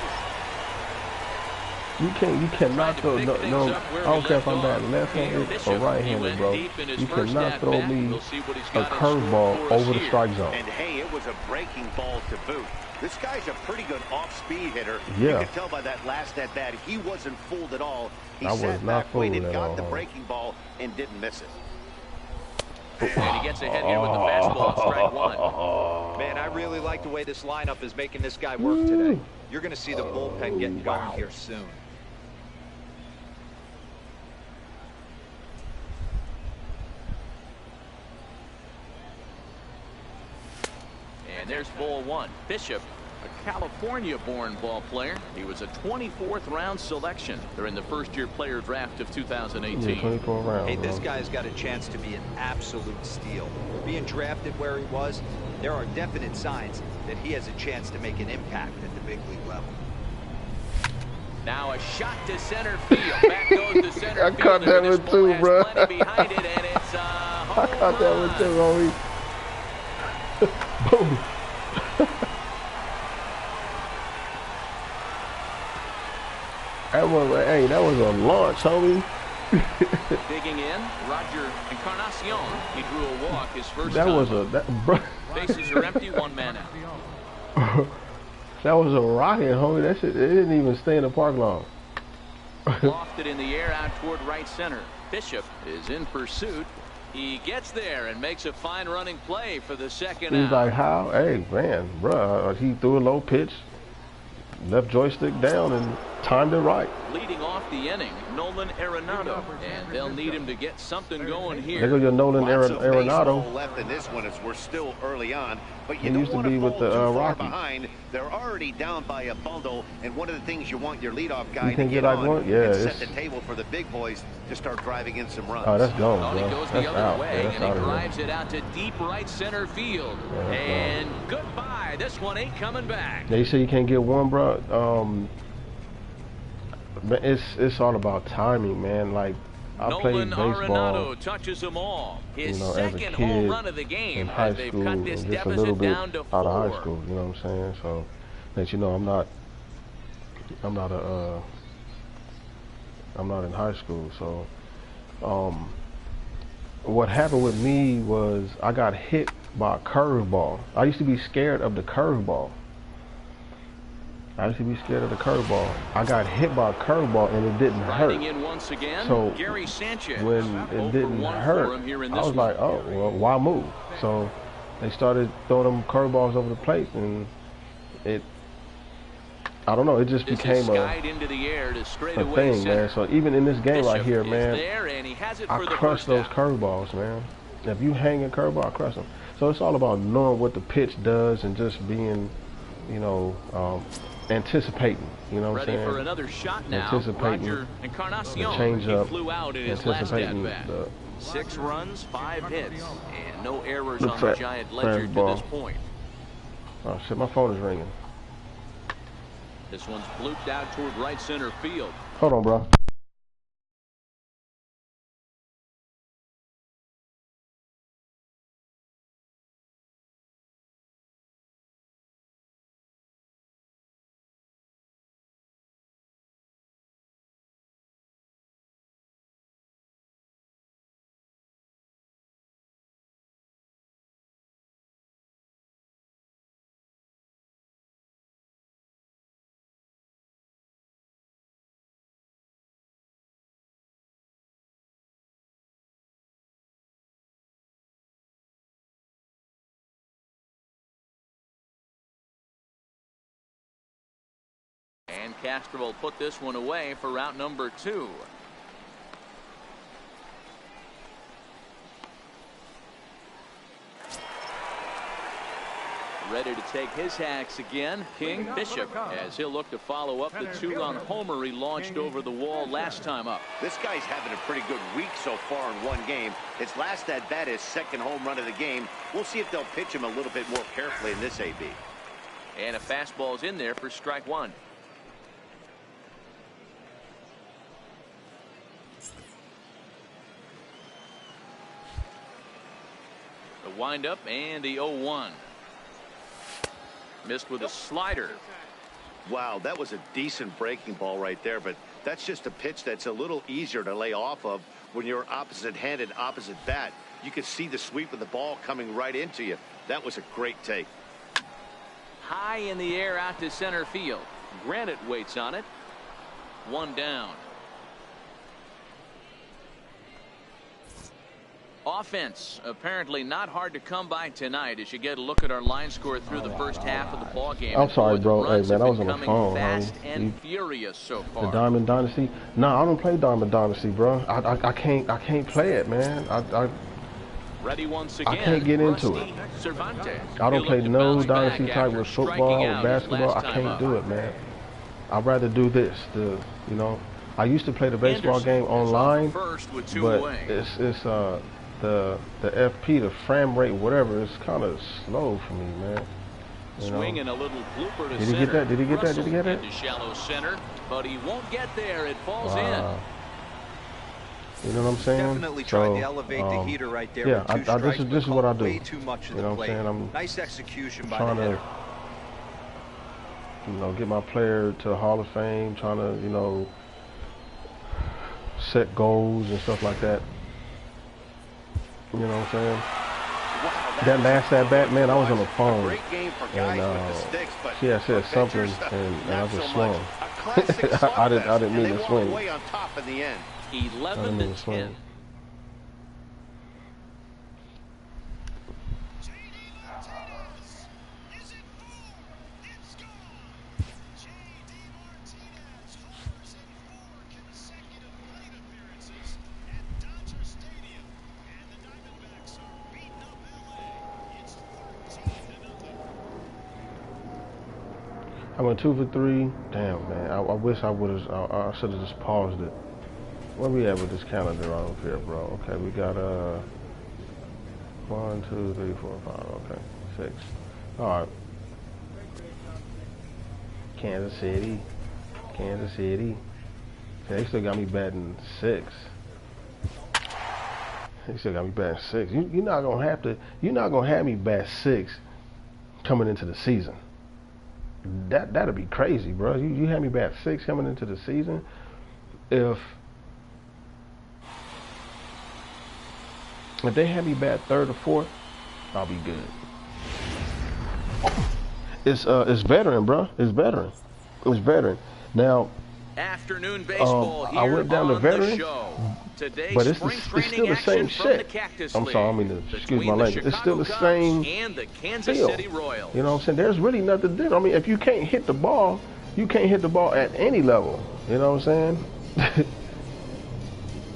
You cannot throw Trying to no. pick things No, up where I don't he care if left I'm batting off. left-handed Bishop, or he right-handed, went bro. deep in his You first cannot at throw bat. me We'll see what he's a got in store curveball for us over the here. strike zone. And hey, it was a breaking ball to boot. This guy's a pretty good off-speed hitter. Yeah. You could tell by that last at-bat, he wasn't fooled at all. He I was sat not back, waited, fooled at got all, the huh? breaking ball, and didn't miss it. And he gets ahead here with the fastball, strike one. Man, I really like the way this lineup is making this guy work today. You're going to see the bullpen getting going here soon. And there's ball one. Bishop, a California-born ball player. He was a 24th round selection during the first-year player draft of 2018. Yeah, 24 rounds. Hey, this bro. guy's got a chance to be an absolute steal. Being drafted where he was, there are definite signs that he has a chance to make an impact at the big league level. Now a shot to center field. Back goes to center I field. caught that This one ball too, has bro. plenty behind it, and it's I caught that one too, homie. Boom. That was a launch, homie. Digging in, Roger Encarnacion. He drew a walk his first That time. was bro. Bases are empty, 1 man out. That was a rocket, homie. That shit, it didn't even stay in the park long. Lofted in the air out toward right center. Bishop is in pursuit. He gets there and makes a fine running play for the second He's out. like, how? Hey, man, bro. He threw a low pitch, left joystick down, and timed it right. Leading off the inning, Nolan Arenado, and they'll need him to get something going There here. goes your Nolan Lots of Arenado. baseball left in this one as we're still early on, but you He don't used to want be to with fall the, too far Rockies. behind. They're already down by a bundle, and one of the things you want your leadoff guy You can to get get like on one? Yeah, and set it's- the table for the big boys to start driving in some runs. Oh, that's gone, Well, bro. he goes That's the other out. way, Yeah, that's and he out of here. drives it out to deep right center field. Yeah, that's And goodbye. This one ain't coming back. They say you can't get one, bro. Man, it's all about timing, man. Like, I played Nolan baseball, Arenado touches them all. His you know, as a second kid home run of the game in high as they've school, cut and this just a little deficit bit down to out 4. of high school. You know what I'm saying? So, that you know, I'm not in high school. So, what happened with me was I got hit by a curveball. I used to be scared of the curveball. I used to be scared of the curveball. I got hit by a curveball and it didn't hurt. In once again, So Gary Sanchez. when it didn't hurt, I was like, oh, well, why move? So they started throwing them curveballs over the plate, and I don't know, it just became a thing, man. So even in this game right here, man, I crush those curveballs, man. If you hang a curveball, I crush them. So it's all about knowing what the pitch does and just being, you know, anticipating, you know what I'm saying? For another shot now. Anticipating Roger the change-up, anticipating the 6 runs, 5 hits, and no errors on the Giant ledger to this point. Oh shit, my phone is ringing. This one's blooped out toward right center field. Hold on, bro. And Castro will put this one away for route number 2. Ready to take his hacks again, King Bishop, as he'll look to follow up the 2-run homer he launched over the wall last time up. This guy's having a pretty good week so far in one game. His last at bat, his second home run of the game. We'll see if they'll pitch him a little bit more carefully in this AB. And a fastball's in there for strike 1. The windup and the 0-1. Missed with a slider. Wow, that was a decent breaking ball right there, but that's just a pitch that's a little easier to lay off of when you're opposite-handed, opposite bat. You could see the sweep of the ball coming right into you. That was a great take. High in the air out to center field. Granite waits on it. 1 down. Offense apparently not hard to come by tonight as you get a look at our line score through the first half of the ball game. I'm sorry, bro. Hey, man, I was on the phone. Fast and furious so far. The Diamond Dynasty? No, I don't play Diamond Dynasty, bro. I can't play it, man. Ready once again, I can't get into it. Cervantes. I don't play no Dynasty type with football or basketball. I can't do it, man. I'd rather do this. You know, I used to play the baseball game online, but it's the FP, the frame rate, whatever, it's kind of slow for me, man. Swinging a little blooper to Did he get that? Did he get that? Did he get it? Shallow center, but he won't get there. It falls in. You know what I'm saying? Definitely trying to elevate the heater right there. Yeah, this is what I do. Way too much of you know the what plate. I'm saying? I'm nice execution by trying the hitter. to, you know, get my player to the Hall of Fame. Trying to, you know, set goals and stuff like that. You know what I'm saying? Wow, that last at bat, man, I was on the phone, great game for guys with the sticks, but she had said something, and I just swung. I didn't mean to swing. Way on top in the end. 11 to 10. I went 2 for 3. Damn, man. I wish I would have. I should have just paused it. Where we at with this calendar over here, bro? Okay, we got 1, 2, 3, 4, 5. Okay, 6. All right. Kansas City. They still got me batting 6. They still got me batting 6. You're not gonna have to. You're not gonna have me bat 6 coming into the season. That'd be crazy, bro. You had me bat 6 coming into the season. If they had me bat 3rd or 4th, I'll be good. It's veteran, bro. It's veteran. It's veteran. Now, Afternoon baseball here I went down to on veteran, the show. Today's but it's spring still training the same action from the shit. Cactus I'm sorry, I League mean to excuse between my the language. It's still the Chicago same Cubs and the Kansas feel. City Royals. You know what I'm saying? There's really nothing different. I mean, if you can't hit the ball, you can't hit the ball at any level. You know what I'm saying?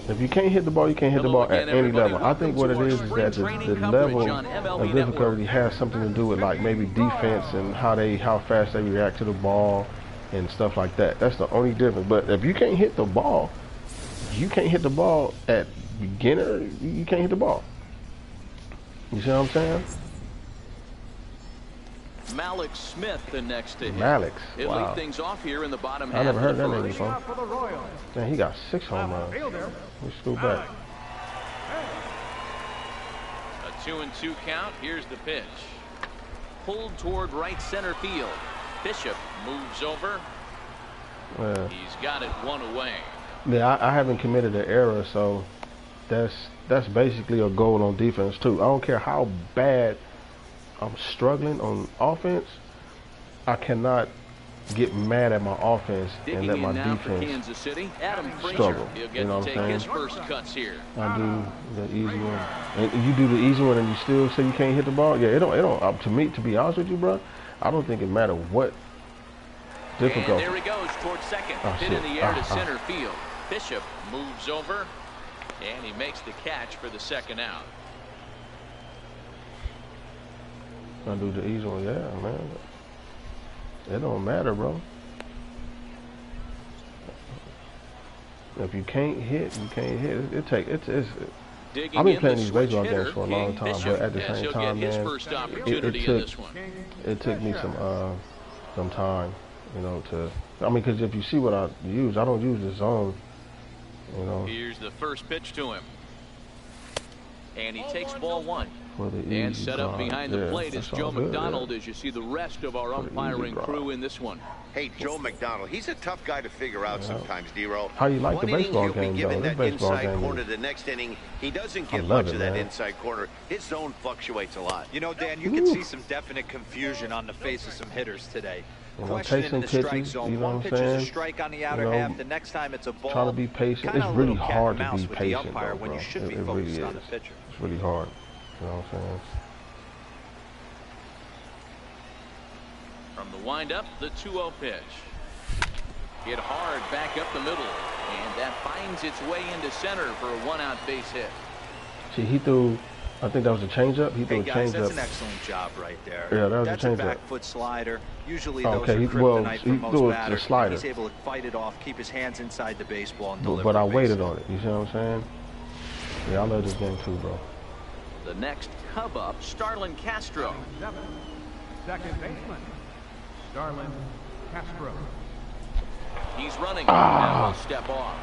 If you can't hit the ball, you can't hit the ball at any level. I think what it is that the level of difficulty has something to do with like maybe defense and how fast they react to the ball and stuff like that. That's the only difference. But if you can't hit the ball, you can't hit the ball at beginner. You can't hit the ball. You see what I'm saying? Malik Smith the next to hit. Malik, He'll wow. lead things off here in the bottom I half never heard of that the name first. before. Man, he got 6 home runs. Let's go back. A 2-2 count. Here's the pitch. Pulled toward right center field. Bishop moves over. Yeah. He's got it one away. Yeah, I haven't committed an error, so that's basically a goal on defense too. I don't care how bad I'm struggling on offense. I cannot get mad at my offense and let my defense Kansas City, Adam struggle. He'll get You know to what take I'm his saying? first cuts here. I do the easy one, and you do the easy one, and you still say you can't hit the ball. Yeah, it don't. To me, to be honest with you, bro, I don't think it matter what difficult. And there he goes towards second. Hit in the air to center field. Bishop moves over, and he makes the catch for the second out. I do the easy one, yeah, man. It don't matter, bro. If you can't hit, you can't hit. I've been playing these baseball games for a long time, but at the same time, man, it took me some time, you know, to. I mean, because if you see what I use, I don't use the zone, you know. Here's the first pitch to him, and he takes ball one. And set up behind the plate is Joe McDonald, as you see the rest of our umpiring crew in this one. Hey, Joe McDonald, he's a tough guy to figure out sometimes, D-Roll. How you like the baseball game, he'll be given though? that inside corner. The next inning, he doesn't get much of that inside corner. His zone fluctuates a lot. You know, Dan, you can see some definite confusion on the face of some hitters today. Questioning the strike zone. You know One pitch is a strike on the outer half. The next time it's a ball. Trying to be patient. It's really hard to be patient, though, when you should be it focused really on is. the pitcher. It's really hard. You know what I'm saying? From the windup, the 2-0 pitch. Hit hard back up the middle, and that finds its way into center for a one-out base hit. See, he threw. I think that was a changeup. He threw a changeup. That's an excellent job right there. Yeah, that was that's a changeup. Back foot slider. Usually those okay, are kryptonite for most threw batters. a slider. He's able to fight it off, keep his hands inside the baseball, and deliver. But I waited on it. You see what I'm saying? Yeah, I love this game too, bro. The next Cub up, Starlin Castro. Second baseman, Starlin Castro. He's running. Now will step off.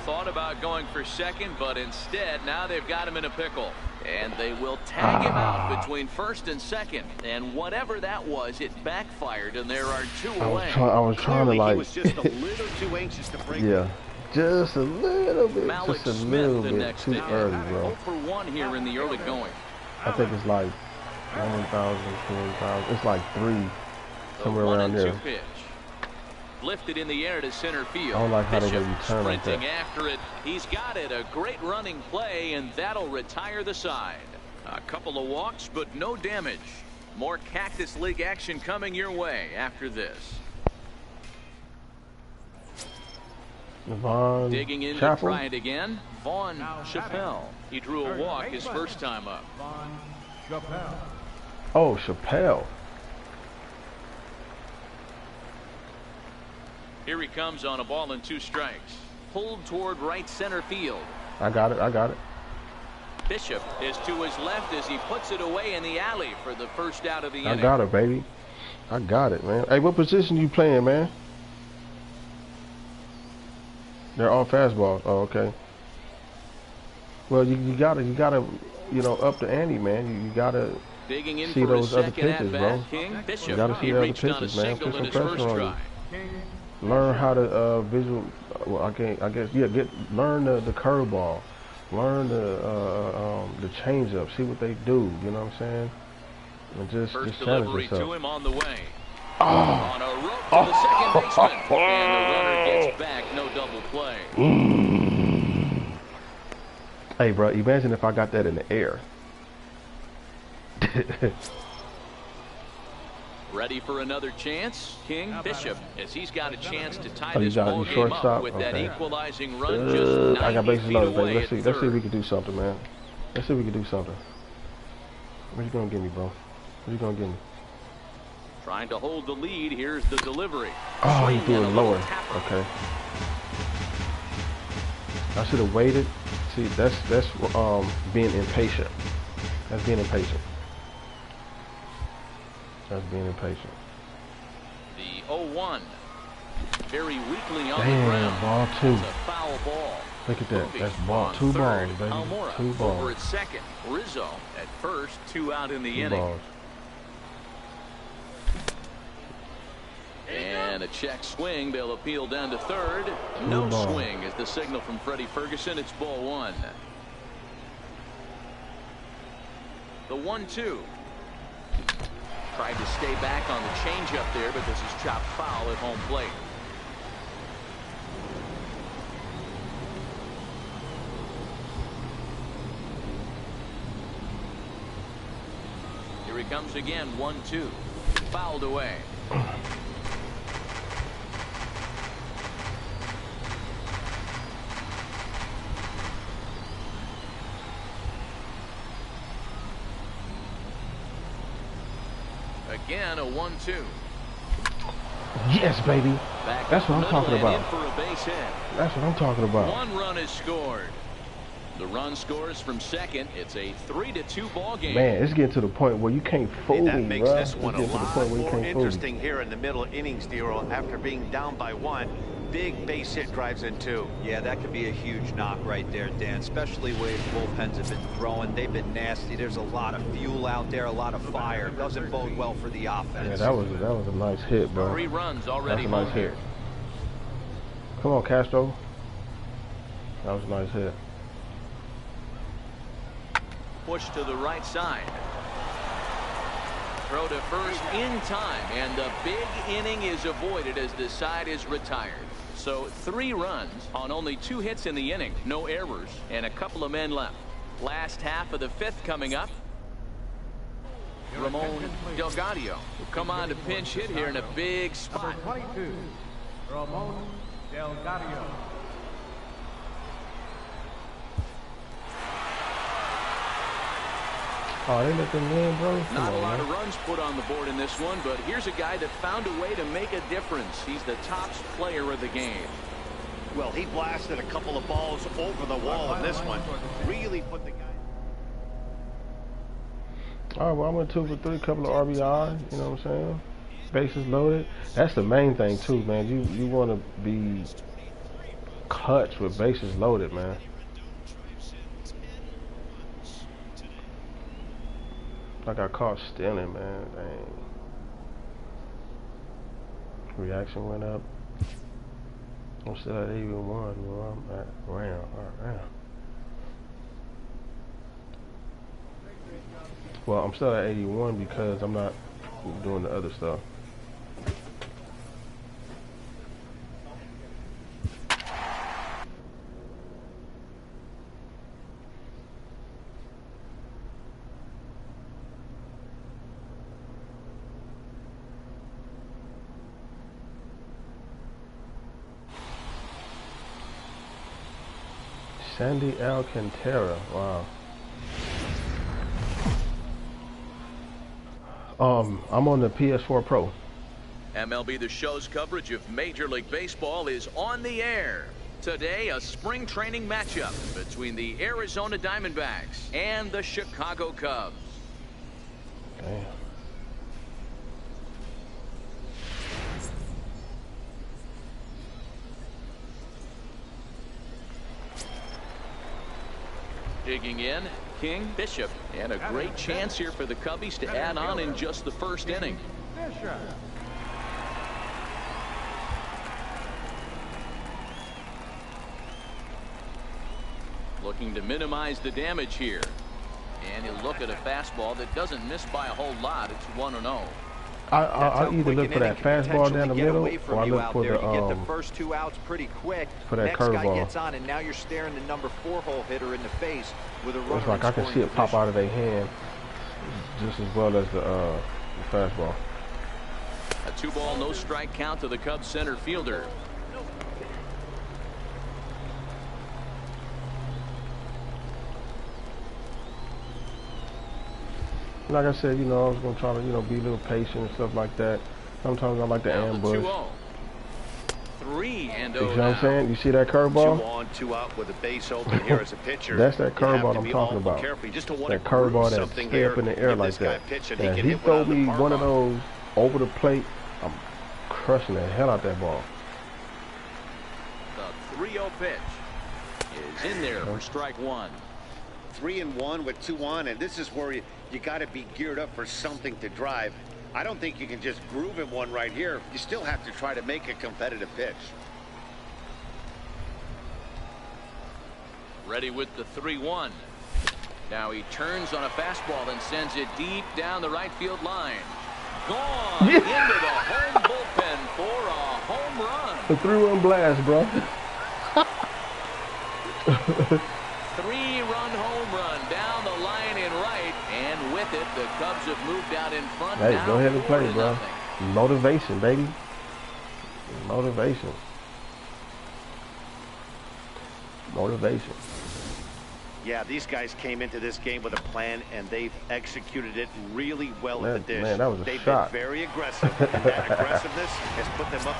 Thought about going for second, but instead now they've got him in a pickle. And they will tag him out between first and second. And whatever that was, it backfired, and there are two away. I was trying to like. He was just a little too anxious to break. Yeah, just a little bit. Malik just a Smith little the bit next too early, bro. 0 for 1 here in the early going. I think it's like 1,000, 2,000. It's like 3, somewhere around there. Pitch. Lifted in the air to center field. I don't like how they Bishop return like that. sprinting after it. He's got it. A great running play, and that'll retire the side. A couple of walks, but no damage. More Cactus League action coming your way after this. Vaughn Digging in to try it again. Vaughn Chappelle. He drew a walk his first time up. Vaughn Chappelle. Oh, Chappelle. Here he comes on a ball and 2 strikes. Pulled toward right center field. I got it. Bishop is to his left as he puts it away in the alley for the first out of the inning. I got it, baby. I got it, man. Hey, what position you playing, man? They're all fastballs. Oh, okay. Well, you gotta, you know, up the ante, man. You gotta see those other pitches, bro. You gotta see the other pitches, man. Put some pressure on you. Learn how to Well, I guess, yeah. Learn the curveball. Learn the changeup. See what they do. You know what I'm saying? And just challenge delivery yourself. to him on the way. On a rope to the second baseman. And the runner gets back. No double play. Hey, bro, imagine if I got that in the air. Ready for another chance? King Bishop, as he's got a chance to tie Oh, you this got ball the game shortstop? up with that Okay. equalizing run just I got 90 bases feet loaded, baby. away Let's see if third. we can do something, man. Let's see if we can do something. What you gonna give me, bro? What you gonna give me? Trying to hold the lead. Here's the delivery. Oh, he Swing threw and it a little lower. tapper. Okay. I should have waited. See, that's being impatient. That's being impatient. That's being impatient. The 0-1. Very weakly on the Damn, ground. ball two. It's a foul ball. Look at that. Moving That's ball. on 2 third, balls, baby. Almora 2 over balls. at second. Rizzo at first. 2 out in the 2 inning. balls. And a check swing. They'll appeal down to third. No ball. swing is the signal from Freddie Ferguson. It's ball 1. The 1-2. Tried to stay back on the changeup there, but this is chopped foul at home plate. Here he comes again. 1-2. Fouled away. Again, a 1-2. Yes, baby. Back That's up what I'm the talking middle and about. in for a base hit. That's what I'm talking about. 1 run is scored. The run scores from second. It's a 3-2 ball game. Man, it's getting to the point where you can't fool That me, makes bro. this It's one a getting to the lot point where you more can't fool me. interesting here in the middle innings, Dero. After being down by 1, big base hit drives in 2. Yeah, that could be a huge knock right there, Dan, especially the way bullpens have been throwing. They've been nasty. There's a lot of fuel out there, a lot of fire. Doesn't bode well for the offense. Yeah, that was a nice hit, bro. 3 runs already. That's a nice hit. Come on, Castro. That was a nice hit. Push to the right side. Throw to first in time, and the big inning is avoided as the side is retired. So 3 runs on only 2 hits in the inning, no errors, and a couple of men left. Last half of the 5th coming up. Ramon Delgado will come on to pinch hit here in a big spot. Number 22, Ramon Delgado. Oh, they let them win, bro. Come Not a on, lot man. of runs put on the board in this one, but here's a guy that found a way to make a difference. He's the top player of the game. Well, he blasted a couple of balls over the wall in this one. Really put the guy. All right, well, I went 2 for 3, couple of RBI. You know what I'm saying? Bases loaded. That's the main thing too, man. You want to be clutch with bases loaded, man. I got caught stealing, man. Dang. Reaction went up. I'm still at 81. Well, I'm at round. Well, I'm still at 81 because I'm not doing the other stuff. Sandy Alcantara, wow. I'm on the PS4 Pro. MLB The Show's coverage of Major League Baseball is on the air. Today, a spring training matchup between the Arizona Diamondbacks and the Chicago Cubs. Damn. Digging in, King Bishop. And a great chance here for the Cubbies to add on in just the first inning. Bishop. Looking to minimize the damage here. And he'll look at a fastball that doesn't miss by a whole lot. It's 1-0. I either look for that fastball down the middle, or I look for you get the first 2 outs pretty quick. for that Next guy curveball. gets on, and now you're staring the number 4 hole hitter in the face with a runner. It's like I can see it pop out of their hand just as well as the fastball. A 2-ball, no strike count to the Cubs center fielder. Like I said, you know, I was gonna try to, you know, be a little patient and stuff like that. Sometimes I like to ambush. 2-0. 3-0. You see what I'm saying? You see that curveball? 2 on, 2 out with a base open here as a pitcher. That's that curveball I'm talking about. That curveball that stay up in the air like that. And he throw me one of those over the plate, I'm crushing the hell out that ball. The 3-0 pitch is in there for strike 1. 3-1 with 2 on, and this is where you got to be geared up for something to drive. I don't think you can just groove in one right here. You still have to try to make a competitive pitch. Ready with the 3-1. Now he turns on a fastball and sends it deep down the right field line. Gone into the home bullpen for a home run. The 3-run blast, bro. 3-run home run down the line in right, and with it, the Cubs have moved out in front. Hey, now go ahead and play, 4-0. bro. Motivation, baby. Motivation. Motivation. Yeah, these guys came into this game with a plan, and they've executed it really well at the dish. Man, that was a They've shot. been very aggressive, and that aggressiveness has put them up.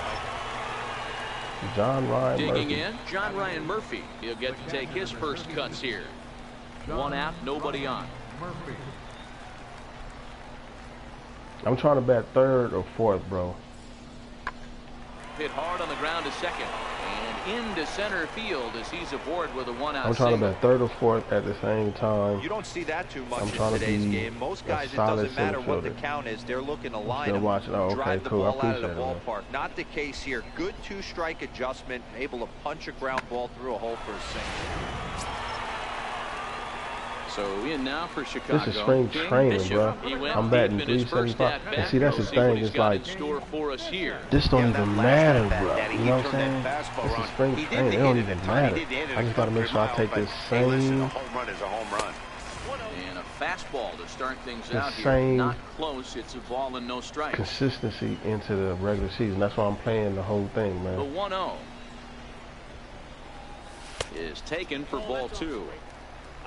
John Ryan Digging Murphy. in, John Ryan Murphy. He'll get to take his first cuts here. 1 out, nobody on. Murphy. I'm trying to bat third or fourth, bro. Hit hard on the ground to second. And into center field as he's aboard with a 1-out I'm trying to single. bat third or fourth at the same time. You don't see that too much I'm in trying to today's be game. Most a guys, it solid doesn't matter center what the fielder. count is. They're looking to line Still them, watching. Oh, okay, drive the cool. I ball out of the appreciate it, man. ballpark. Not the case here. Good 2-strike adjustment, able to punch a ground ball through a hole for a single. So in now for Chicago. This is spring King training, Bishop. bro. He went I'm batting deep in his first 375. at-bat. And see, that's the We'll see what thing. he's It's got like, in store for us here. this don't Yeah, even that matter, last at-bat, bro. Daddy, You he know what I'm turned saying? that fastball This is around. spring He did training. It hit don't it even at times. matter. He did hit it I just got to make sure I take this Hey, listen, same a home run is a home run. And a fastball to start things The out here. same Not close. It's a ball and no strikes. consistency into the regular season. That's why I'm playing the whole thing, The man. 1-0 is taken for ball 2.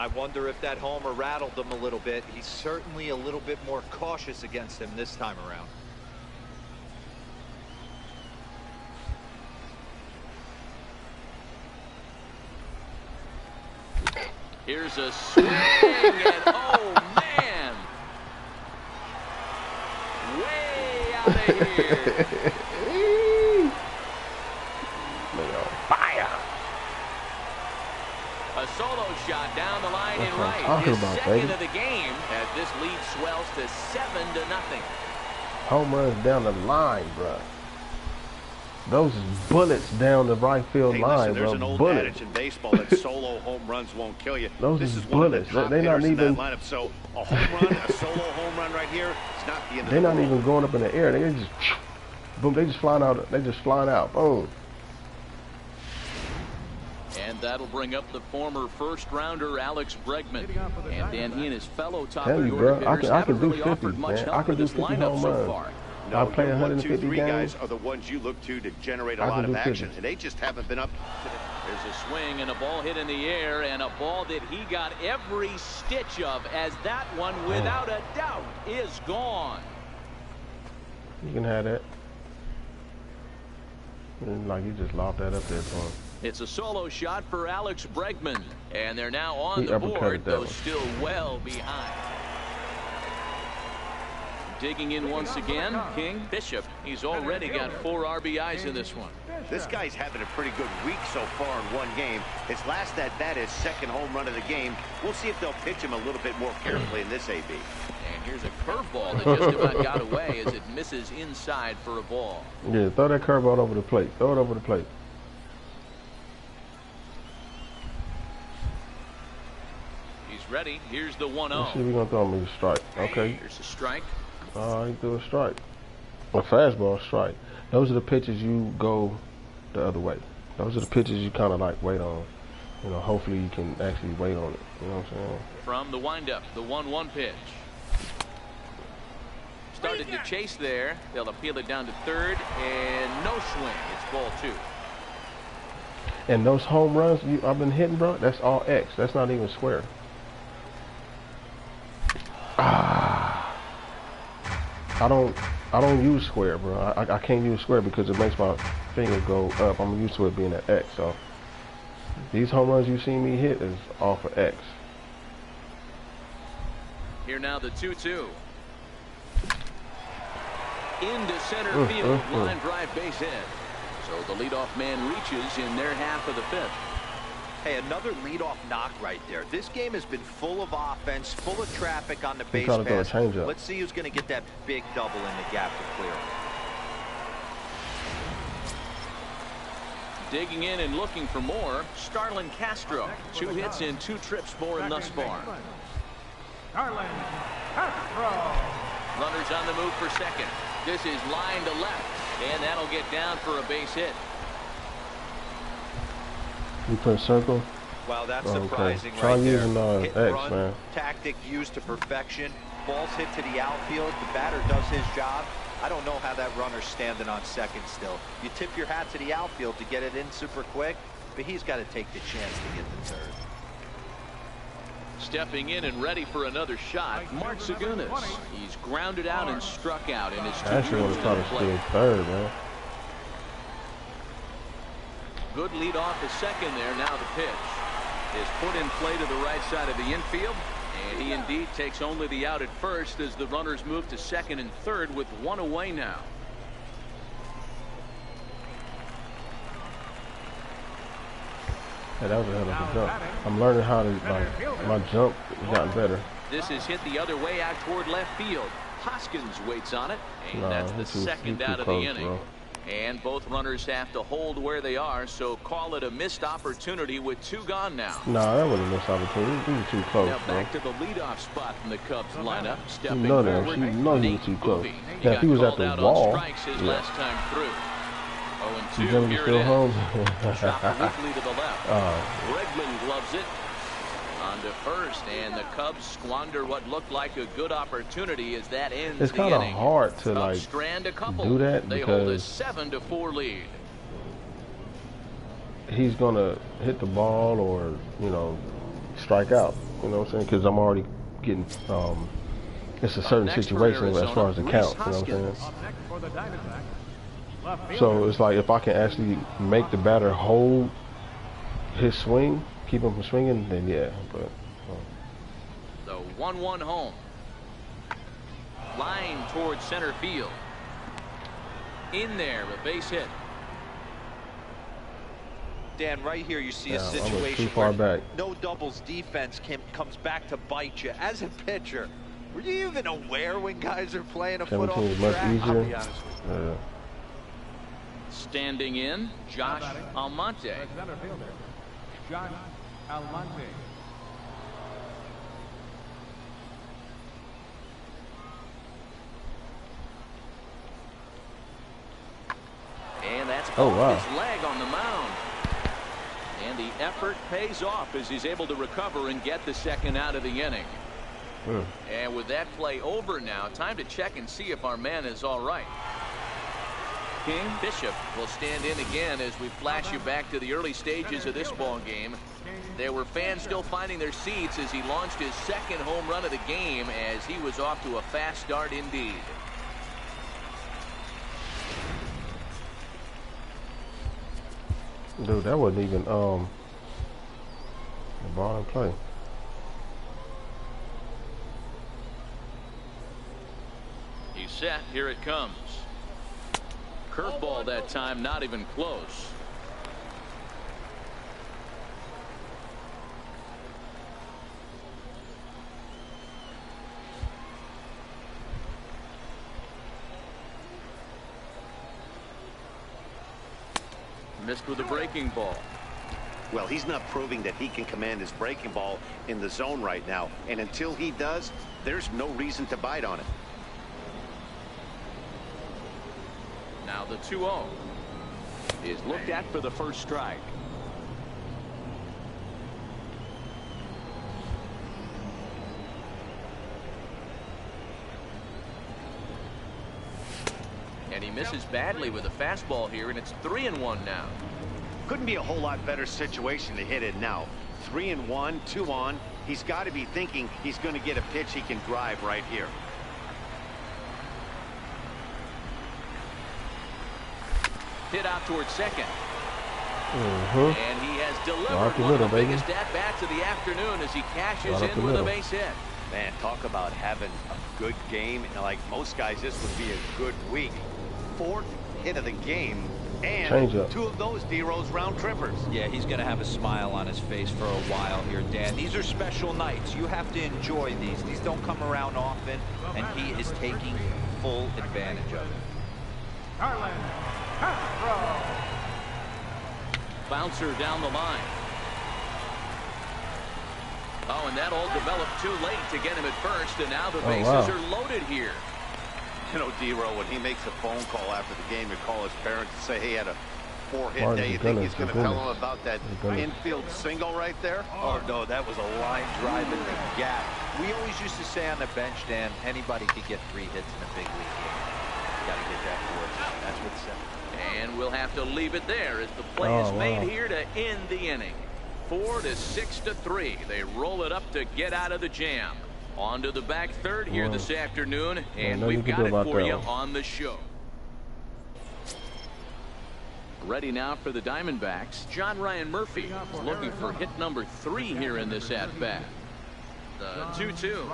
I wonder if that homer rattled him a little bit. He's certainly a little bit more cautious against him this time around. Here's a swing, and oh man, way out of here. Man, on fire. A solo shot down the line That's in what I'm right. talking His about, second baby. of the game as this lead swells to 7-0. Home runs down the line, bro. Those is bullets down the right field Hey, line, listen, there's bro. an old Bullets. adage in baseball that solo home runs won't kill you. Those This is is one of the bullets. top They not hitters in even- that lineup. So a home run, a solo home run right here, it's not the end of They're the not world. even going up in the air. They just boom. They just flying out. They just flying out. Boom. And that'll bring up the former first-rounder Alex Bregman. And then he and his fellow top Tell of you, the bro, order I hitters can haven't do really 50, offered much man. help I can with do this 50 lineup home so runs. far. No, I play your 1, 2, 150 3 games. guys are the ones you look to generate a I lot can of do 50. action, and they just haven't been up to the... There's a swing and a ball hit in the air, and a ball that he got every stitch of, as that one, without a doubt, is gone. You can have that. And like you just lobbed that up there for him. It's a solo shot for Alex Bregman, and they're now on He the uppercutted board, that though one. still well behind. Digging in once again, King Bishop. He's already got 4 RBIs in this one. This guy's having a pretty good week so far in one game. His last at-bat, his second home run of the game. We'll see if they'll pitch him a little bit more carefully in this AB. And here's a curveball that just about got away as it misses inside for a ball. Yeah, throw that curveball over the plate. Throw it over the plate. He's ready. Here's the Let's see 1-0. if we're gonna throw him a strike. Okay. Here's a strike. He threw a strike. A fastball strike. Those are the pitches you go the other way. Those are the pitches you kind of like wait on. You know, hopefully you can actually wait on it. You know what I'm saying? From the windup, the 1-1 pitch. Started to chase there. They'll appeal it down to third, and no swing. It's ball 2. And those home runs I've been hitting, bro, that's all X. That's not even square. I don't use square, bro. I can't use square because it makes my finger go up. I'm used to it being an X. So these home runs you see me hit is off of X. Here now the 2-2. Into center field, line drive base hit. So the leadoff man reaches in their half of the 5th. Hey, another leadoff knock right there. This game has been full of offense, full of traffic on the base pass. Let's see who's going to get that big double in the gap to clear. Digging in and looking for more, Starlin Castro. 2 hits in 2 trips for him thus far. Starlin Castro. Runners on the move for second. This is line to left, and that'll get down for a base hit. You put circle? Wow, that's surprising Try right using there. Hit X, run, man. tactic used to perfection. Balls hit to the outfield. The batter does his job. I don't know how that runner's standing on second still. You tip your hat to the outfield to get it in super quick, but he's got to take the chance to get the third. Stepping in and ready for another shot, Mark Zagunas. He's grounded out and struck out in his 2 actually want to try to steal third, man. Good lead off the second there. Now the pitch is put in play to the right side of the infield, and he indeed takes only the out at first as the runners move to second and third with 1 away now. Hey, that was a hell of a jump. I'm learning how to, like, my jump has gotten better. This is hit the other way out toward left field. Hoskins waits on it, and that's the second out of the inning. Bro. And both runners have to hold where they are, so call it a missed opportunity with 2 gone now. Nah, that wasn't a missed opportunity. He was too close, now back bro. to the leadoff spot from the Cubs lineup. Stepping You know that. forward, You know he was too close. He Now, if he was at the wall, his last time through. 0-2, you never here still it home. is. Chopped weakly to the left. Bregman gloves it. On to first, and the Cubs squander what looked like a good opportunity as that ends it's the kind of inning. hard to Cubs like strand a couple. do that they hold a because 7-4 lead. he's gonna hit the ball or, you know, strike out. You know what I'm saying? Because I'm already getting it's a certain situation as far as the count. You know what I'm saying? So it's like if I can actually make the batter hold his swing, keep him from swinging, then yeah. But the 1-1 home. Line towards center field. In there, a base hit. Dan, right here you see a I'm situation too far where back. no doubles defense comes back to bite you. As a pitcher, were you even aware when guys are playing a foot off the is much track? easier. I'll be honest with you. Standing in, Josh Almonte. Center fielder, Josh Almonte. And that's Oh, wow. his leg on the mound. And the effort pays off as he's able to recover and get the second out of the inning. And with that play over now, time to check and see if our man is all right. King Bishop will stand in again as we flash you back to the early stages of this ball game. There were fans still finding their seats as he launched his second home run of the game as he was off to a fast start indeed. Dude, that wasn't even the ball in play. He's set. Here it comes. Curveball that time, not even close. Missed with a breaking ball. Well, he's not proving that he can command his breaking ball in the zone right now. And until he does, there's no reason to bite on it. Now the 2-0 is looked at for the first strike. And he misses badly with a fastball here, and it's 3-1 now. Couldn't be a whole lot better situation to hit in now. 3-1, 2 on. He's got to be thinking he's going to get a pitch he can drive right here. Hit out towards second. And he has delivered one of the biggest at-bats of the afternoon as he cashes in with a base hit. Man, talk about having a good game. And like most guys, this would be a good week. 4th hit of the game. And 2 of those D-Rose round trippers. Yeah, he's going to have a smile on his face for a while here, Dan. These are special nights. You have to enjoy these. These don't come around often, and he is taking full advantage of it. Bouncer down the line. Oh, and that all developed too late to get him at first, and now the bases are loaded here. You know, D-Row, when he makes a phone call after the game to call his parents and say he had a 4-hit day, you think he's going to tell him about that infield single right there? Oh, no, that was a line drive in the gap. We always used to say on the bench, Dan, anybody could get 3 hits in a big league game. Got to get that for it. That's what it said. And we'll have to leave it there as the play is made here to end the inning. 4 to 6 to 3. They roll it up to get out of the jam. On to the back third here this afternoon, and we've got it for you on the show. Ready now for the Diamondbacks. John Ryan Murphy is looking for hit number 3 here in this at-bat. The 2-2.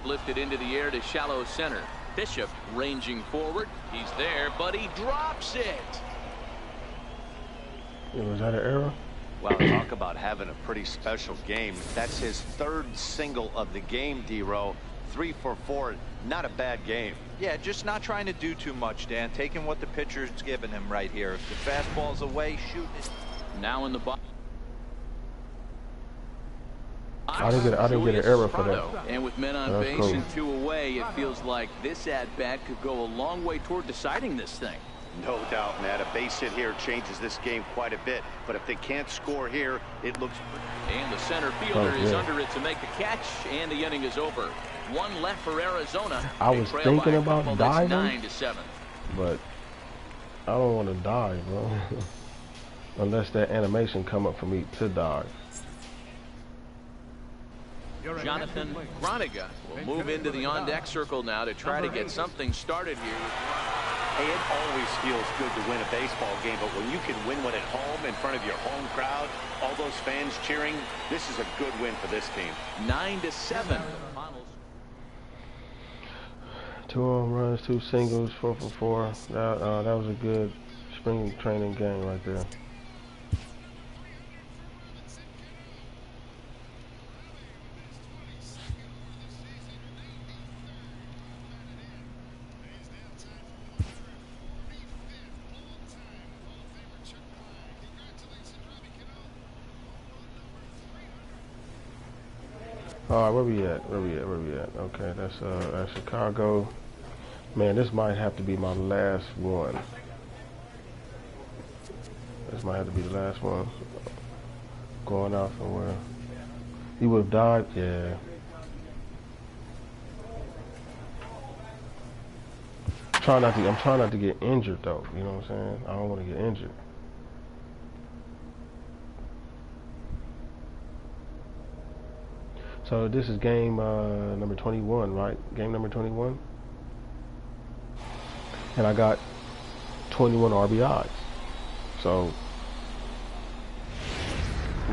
Lifted into the air to shallow center. Bishop ranging forward. He's there, but he drops it. Was that an error? Well, talk about having a pretty special game. That's his 3rd single of the game, D-Row. 3 for 4. Not a bad game. Yeah, just not trying to do too much, Dan. Taking what the pitcher's giving him right here. If the fastball's away, shoot it. Now in the box. I didn't get an error for that. And with men on base and 2 away, it feels like this at-bat could go a long way toward deciding this thing. No doubt, Matt. A base hit here changes this game quite a bit. But if they can't score here, it looks... And the center fielder is under it to make the catch, and the inning is over. 1 left for Arizona. I was thinking about diving, 9-7. but I don't want to dive, bro. Unless that animation come up for me to dive. Jonathan Groniga will move into the on-deck circle now to try to get something started here. Hey, it always feels good to win a baseball game, but when you can win one at home in front of your home crowd, all those fans cheering, this is a good win for this team. 9-7. 2 home runs, 2 singles, 4 for 4. That was a good spring training game right there. All right, where we at? Okay, that's Chicago. Man, this might have to be my last one. This might have to be the last one. Going out somewhere. He would have died? Yeah. I'm trying not to get injured though. You know what I'm saying? I don't want to get injured. So this is game number 21, right? Game number 21. And I got 21 RBIs. So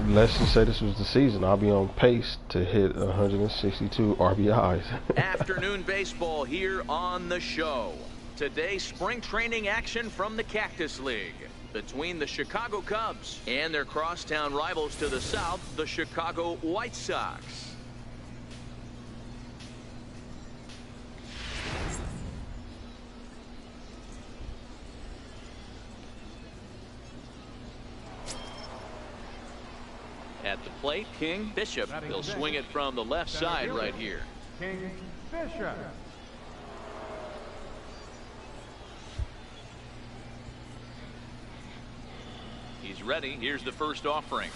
let's just say this was the season. I'll be on pace to hit 162 RBIs. Afternoon baseball here on the show. Today, spring training action from the Cactus League between the Chicago Cubs and their crosstown rivals to the south, the Chicago White Sox. At the plate, King Bishop. He'll swing it from the left side right here. King Bishop. He's ready. Here's the first offering.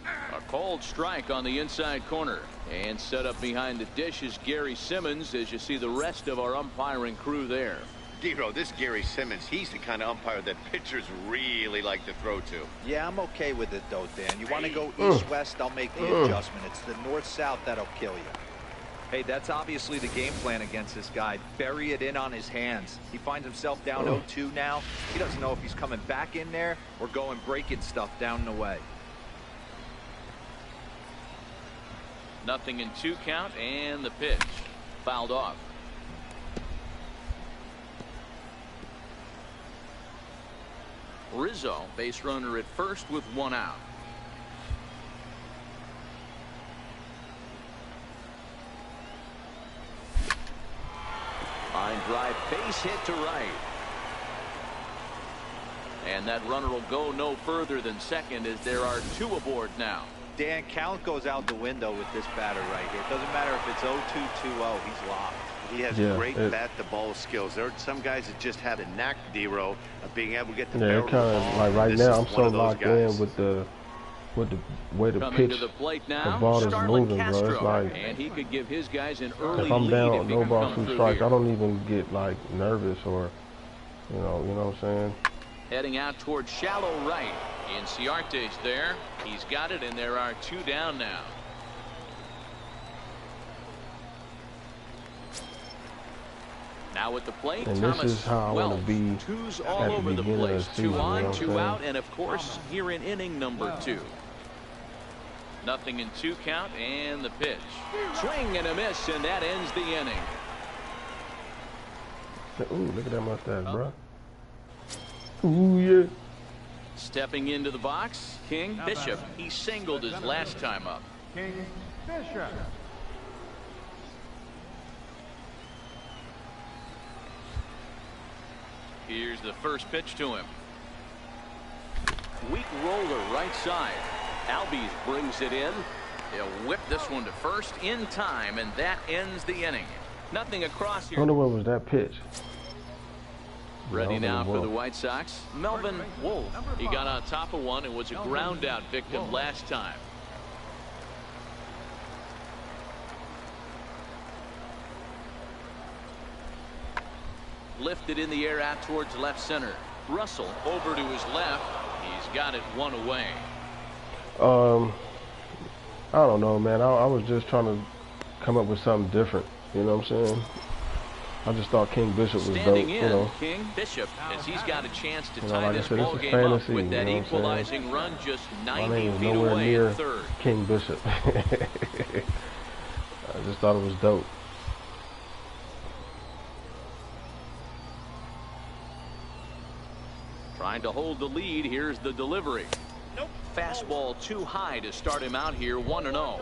A cold strike on the inside corner. And set up behind the dish is Gary Simmons, as you see the rest of our umpiring crew there. Dero, this Gary Simmons, he's the kind of umpire that pitchers really like to throw to. Yeah, I'm okay with it, though, Dan. You want to go east-west, I'll make the adjustment. It's the north-south that'll kill you. Hey, that's obviously the game plan against this guy. Bury it in on his hands. He finds himself down 0-2 now. He doesn't know if he's coming back in there or going breaking stuff down and away. 0-2 count, and the pitch. Fouled off. Rizzo, base runner at first with 1 out. Line drive, base hit to right. And that runner will go no further than second, as there are 2 aboard now. Dan, count goes out the window with this batter right here. It doesn't matter if it's 0-2, 2-0, he's locked. He has great bat-to-ball skills. There are some guys that just have a knack, Dero, of being able to get the barrel of the ball. Like right now, I'm so locked in with the way the pitch, to the plate now, the ball is moving, Castro. bro. It's like, and he could give his guys an early if I'm lead down, if he no can ball, come 2 through strikes, here. I don't even get like nervous or, you know what I'm saying? Heading out towards shallow right. Inciarte's there. He's got it, and there are 2 down now. Now at the plate, And Thomas this is how I want to be 2's all at over the the beginning place. of the season, 2 on, you know 2 out, and of course here in inning number 2. 0-2 count, and the pitch. Swing and a miss, and that ends the inning. Ooh, look at that mustache, bro. Ooh, yeah. Stepping into the box, King Bishop. He singled his last time up. King Bishop. Here's the first pitch to him. Weak roller right side. Albies brings it in. He'll whip this one to first in time, and that ends the inning. Nothing across I here. wonder what was that pitch. Ready now for the White Sox. Melvin Wolf. He got on top of one and was a ground out victim last time. Lifted in the air out towards left center. Russell over to his left. He's got it 1 away. I don't know, man. I was just trying to come up with something different. You know what I'm saying? I just thought King Bishop was Standing dope. in, You know, King Bishop, as he's got a chance to like tie I this said, ball this is game up fantasy, with that you know what I'm saying? equalizing run just my 90 name is feet nowhere away near at third. King Bishop. I just thought it was dope. Trying to hold the lead. Here's the delivery. Nope. Fastball too high to start him out here. 1-0.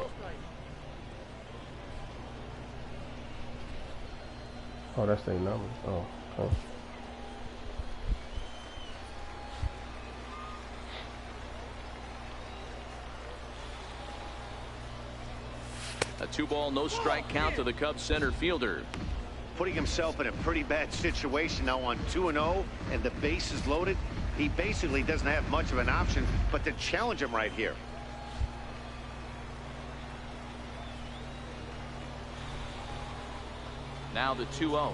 Oh, that's their number. Oh, okay. A 2-ball, no strike count to the Cubs center fielder. Putting himself in a pretty bad situation now on 2-0, and the base is loaded. He basically doesn't have much of an option but to challenge him right here. Now the 2-0.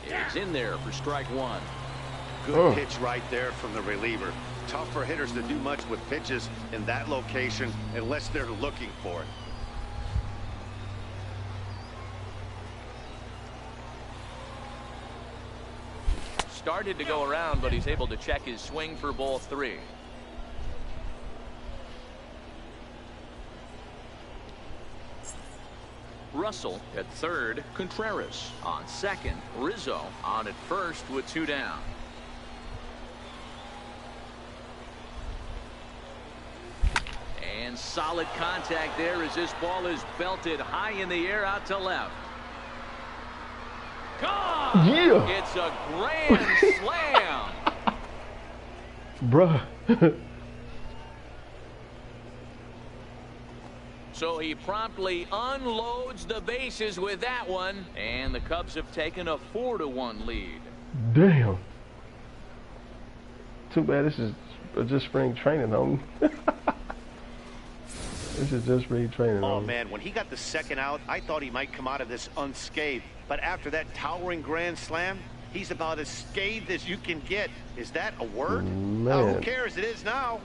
It's in there for strike 1. Good pitch right there from the reliever. Tough for hitters to do much with pitches in that location unless they're looking for it. Started to go around, but he's able to check his swing for ball 3. Russell at third. Contreras on second. Rizzo on at first with 2 down. And solid contact there as this ball is belted high in the air out to left. Gone! Yeah! It's a grand slam! Bruh. So he promptly unloads the bases with that one, and the Cubs have taken a 4-1 lead. Damn. Too bad this is just spring training on. This is just spring training. Oh man, when he got the second out, I thought he might come out of this unscathed. But after that towering grand slam, he's about as scathed as you can get. Is that a word? Man. Who cares? It is now.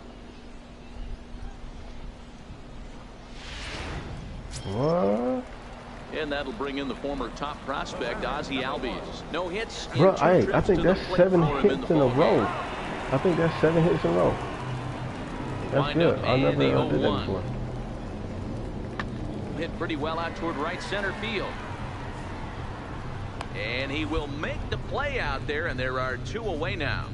What? And that'll bring in the former top prospect, Ozzie Albies. No hits. Bro, I think that's 7 hits in a row. I think that's 7 hits in a row. That's good. I never did that before. Hit pretty well out toward right center field. And he will make the play out there, and there are 2 away now.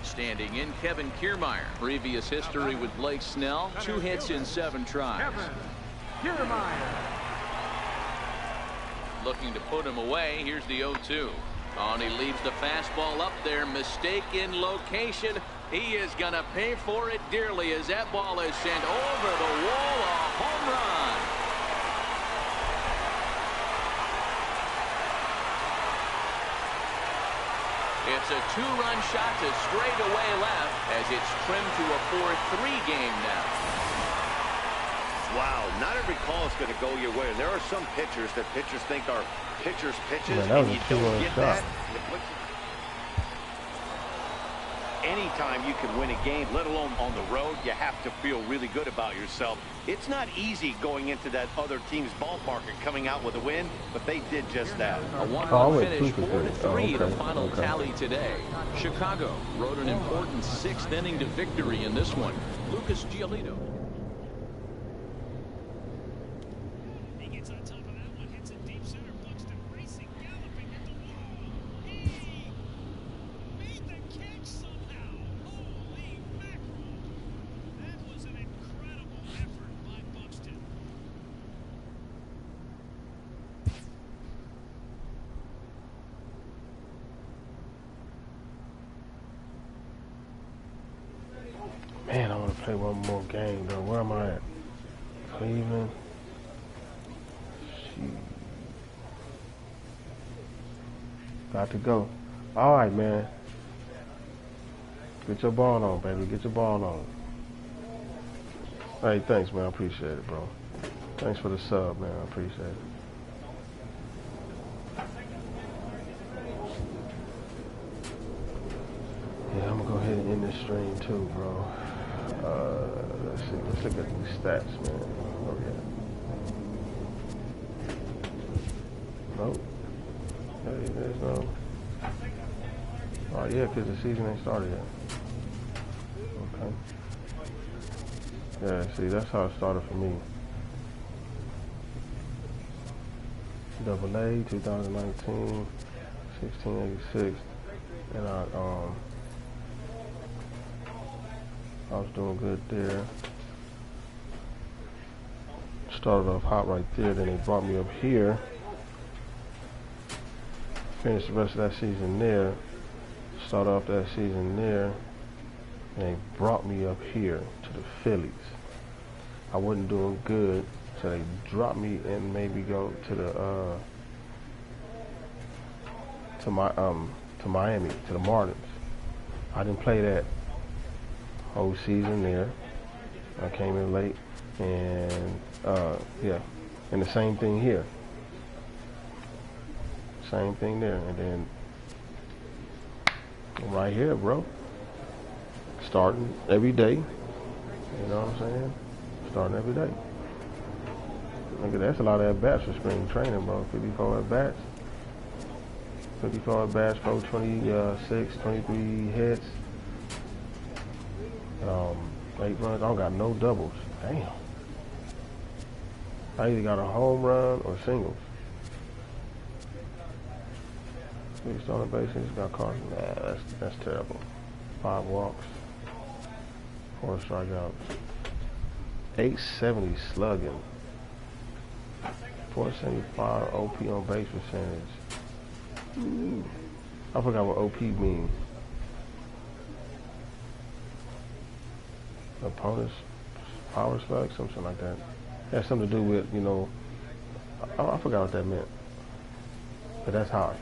Standing in, Kevin Kiermaier. Previous history with Blake Snell. 2 hits in 7 tries. Kevin Kiermaier. Looking to put him away. Here's the 0-2. And he leaves the fastball up there. Mistake in location. He is going to pay for it dearly as that ball is sent over the wall. A home run. It's a 2-run shot to straightaway left as it's trimmed to a 4-3 game now. Wow, not every call is going to go your way. There are some pitchers that pitchers think are pitchers' pitches, Man, that was and a you don't two-run get shot. that. Anytime you can win a game, let alone on the road, you have to feel really good about yourself. It's not easy going into that other team's ballpark and coming out with a win, but they did just that. A 1-1 finish, 4-3 the final tally today. Chicago rode an important 6th inning to victory in this one. Lucas Giolito. Man, I want to play one more game, though. Where am I at? Cleveland. Shoot. Got to go. All right, man. Get your ball on, baby. Get your ball on. Hey, thanks, man. I appreciate it, bro. Thanks for the sub, man. I appreciate it. Yeah, I'm gonna go ahead and end this stream too, bro. Let's see. Let's look at these stats, man. Okay. Nope. Hey, there's no. Oh yeah, because the season ain't started yet. Okay. Yeah, see, that's how it started for me. Double A, 2019, 1686, and I was doing good there. Started off hot right there, then they brought me up here. Finished the rest of that season there. Started off that season there, and they brought me up here to the Phillies. I wasn't doing good, so they dropped me and made me go to the to Miami, to the Marlins. I didn't play that whole season there. I came in late, and yeah, and the same thing here. Same thing there, and then right here, bro. Starting every day. You know what I'm saying? Starting every day. Look at that. That's a lot of at-bats for spring training, bro. 54 at-bats. 54 at-bats, 26, 23 hits. 8 runs. I don't got no doubles. Damn. I either got a home run or singles. 3 stolen bases, got caught. Nah, that's terrible. 5 walks. 4 strikeouts. 870 slugging. 475 OP on base percentage. Ooh. I forgot what OP means. Opponent's power slug, something like that. It has something to do with, you know, I forgot what that meant. But that's high.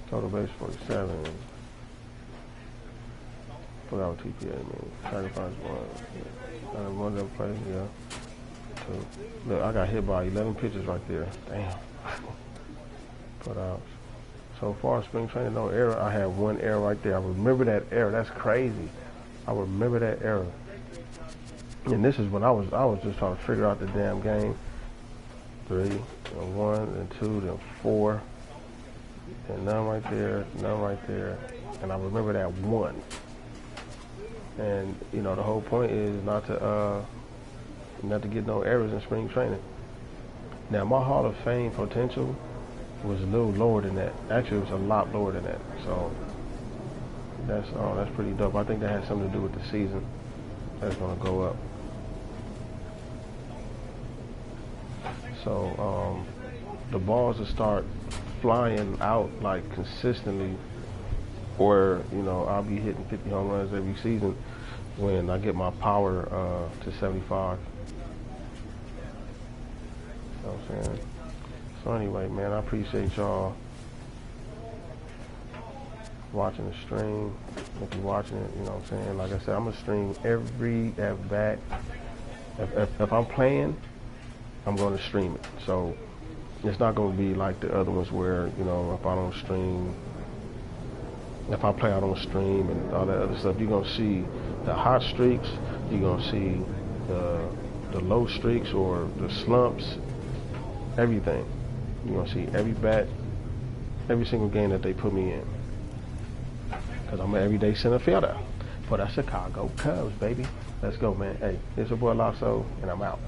Total base 47. Forgot what TPA means. Sacrifice one. One of them plays, yeah. Two. Look, I got hit by 11 pitches right there. Damn. Put out. So far, spring training, no error. I had one error right there. I remember that error. That's crazy. I remember that error. And this is when I was just trying to figure out the damn game. 3, then 1, then 2, then 4. And none right there, none right there. And I remember that one. And you know, the whole point is not to get no errors in spring training. Now my Hall of Fame potential was a little lower than that. Actually, it was a lot lower than that. So that's pretty dope. I think that has something to do with the season that's gonna go up. So the balls will start flying out like consistently, or you know, I'll be hitting 50 home runs every season when I get my power to 75. You know what I'm saying? So anyway, man, I appreciate y'all watching the stream. If you're watching it, you know what I'm saying? Like I said, I'm gonna stream every at bat. If I'm playing, I'm gonna stream it. So it's not gonna be like the other ones where, you know, if I don't stream, if I play, I don't stream and all that other stuff. You're gonna see the hot streaks. You're gonna see the low streaks or the slumps. Everything. You're gonna see every bat, every single game that they put me in. Cause I'm an everyday center fielder for the Chicago Cubs, baby. Let's go, man. Hey, it's your boy Lasso, and I'm out.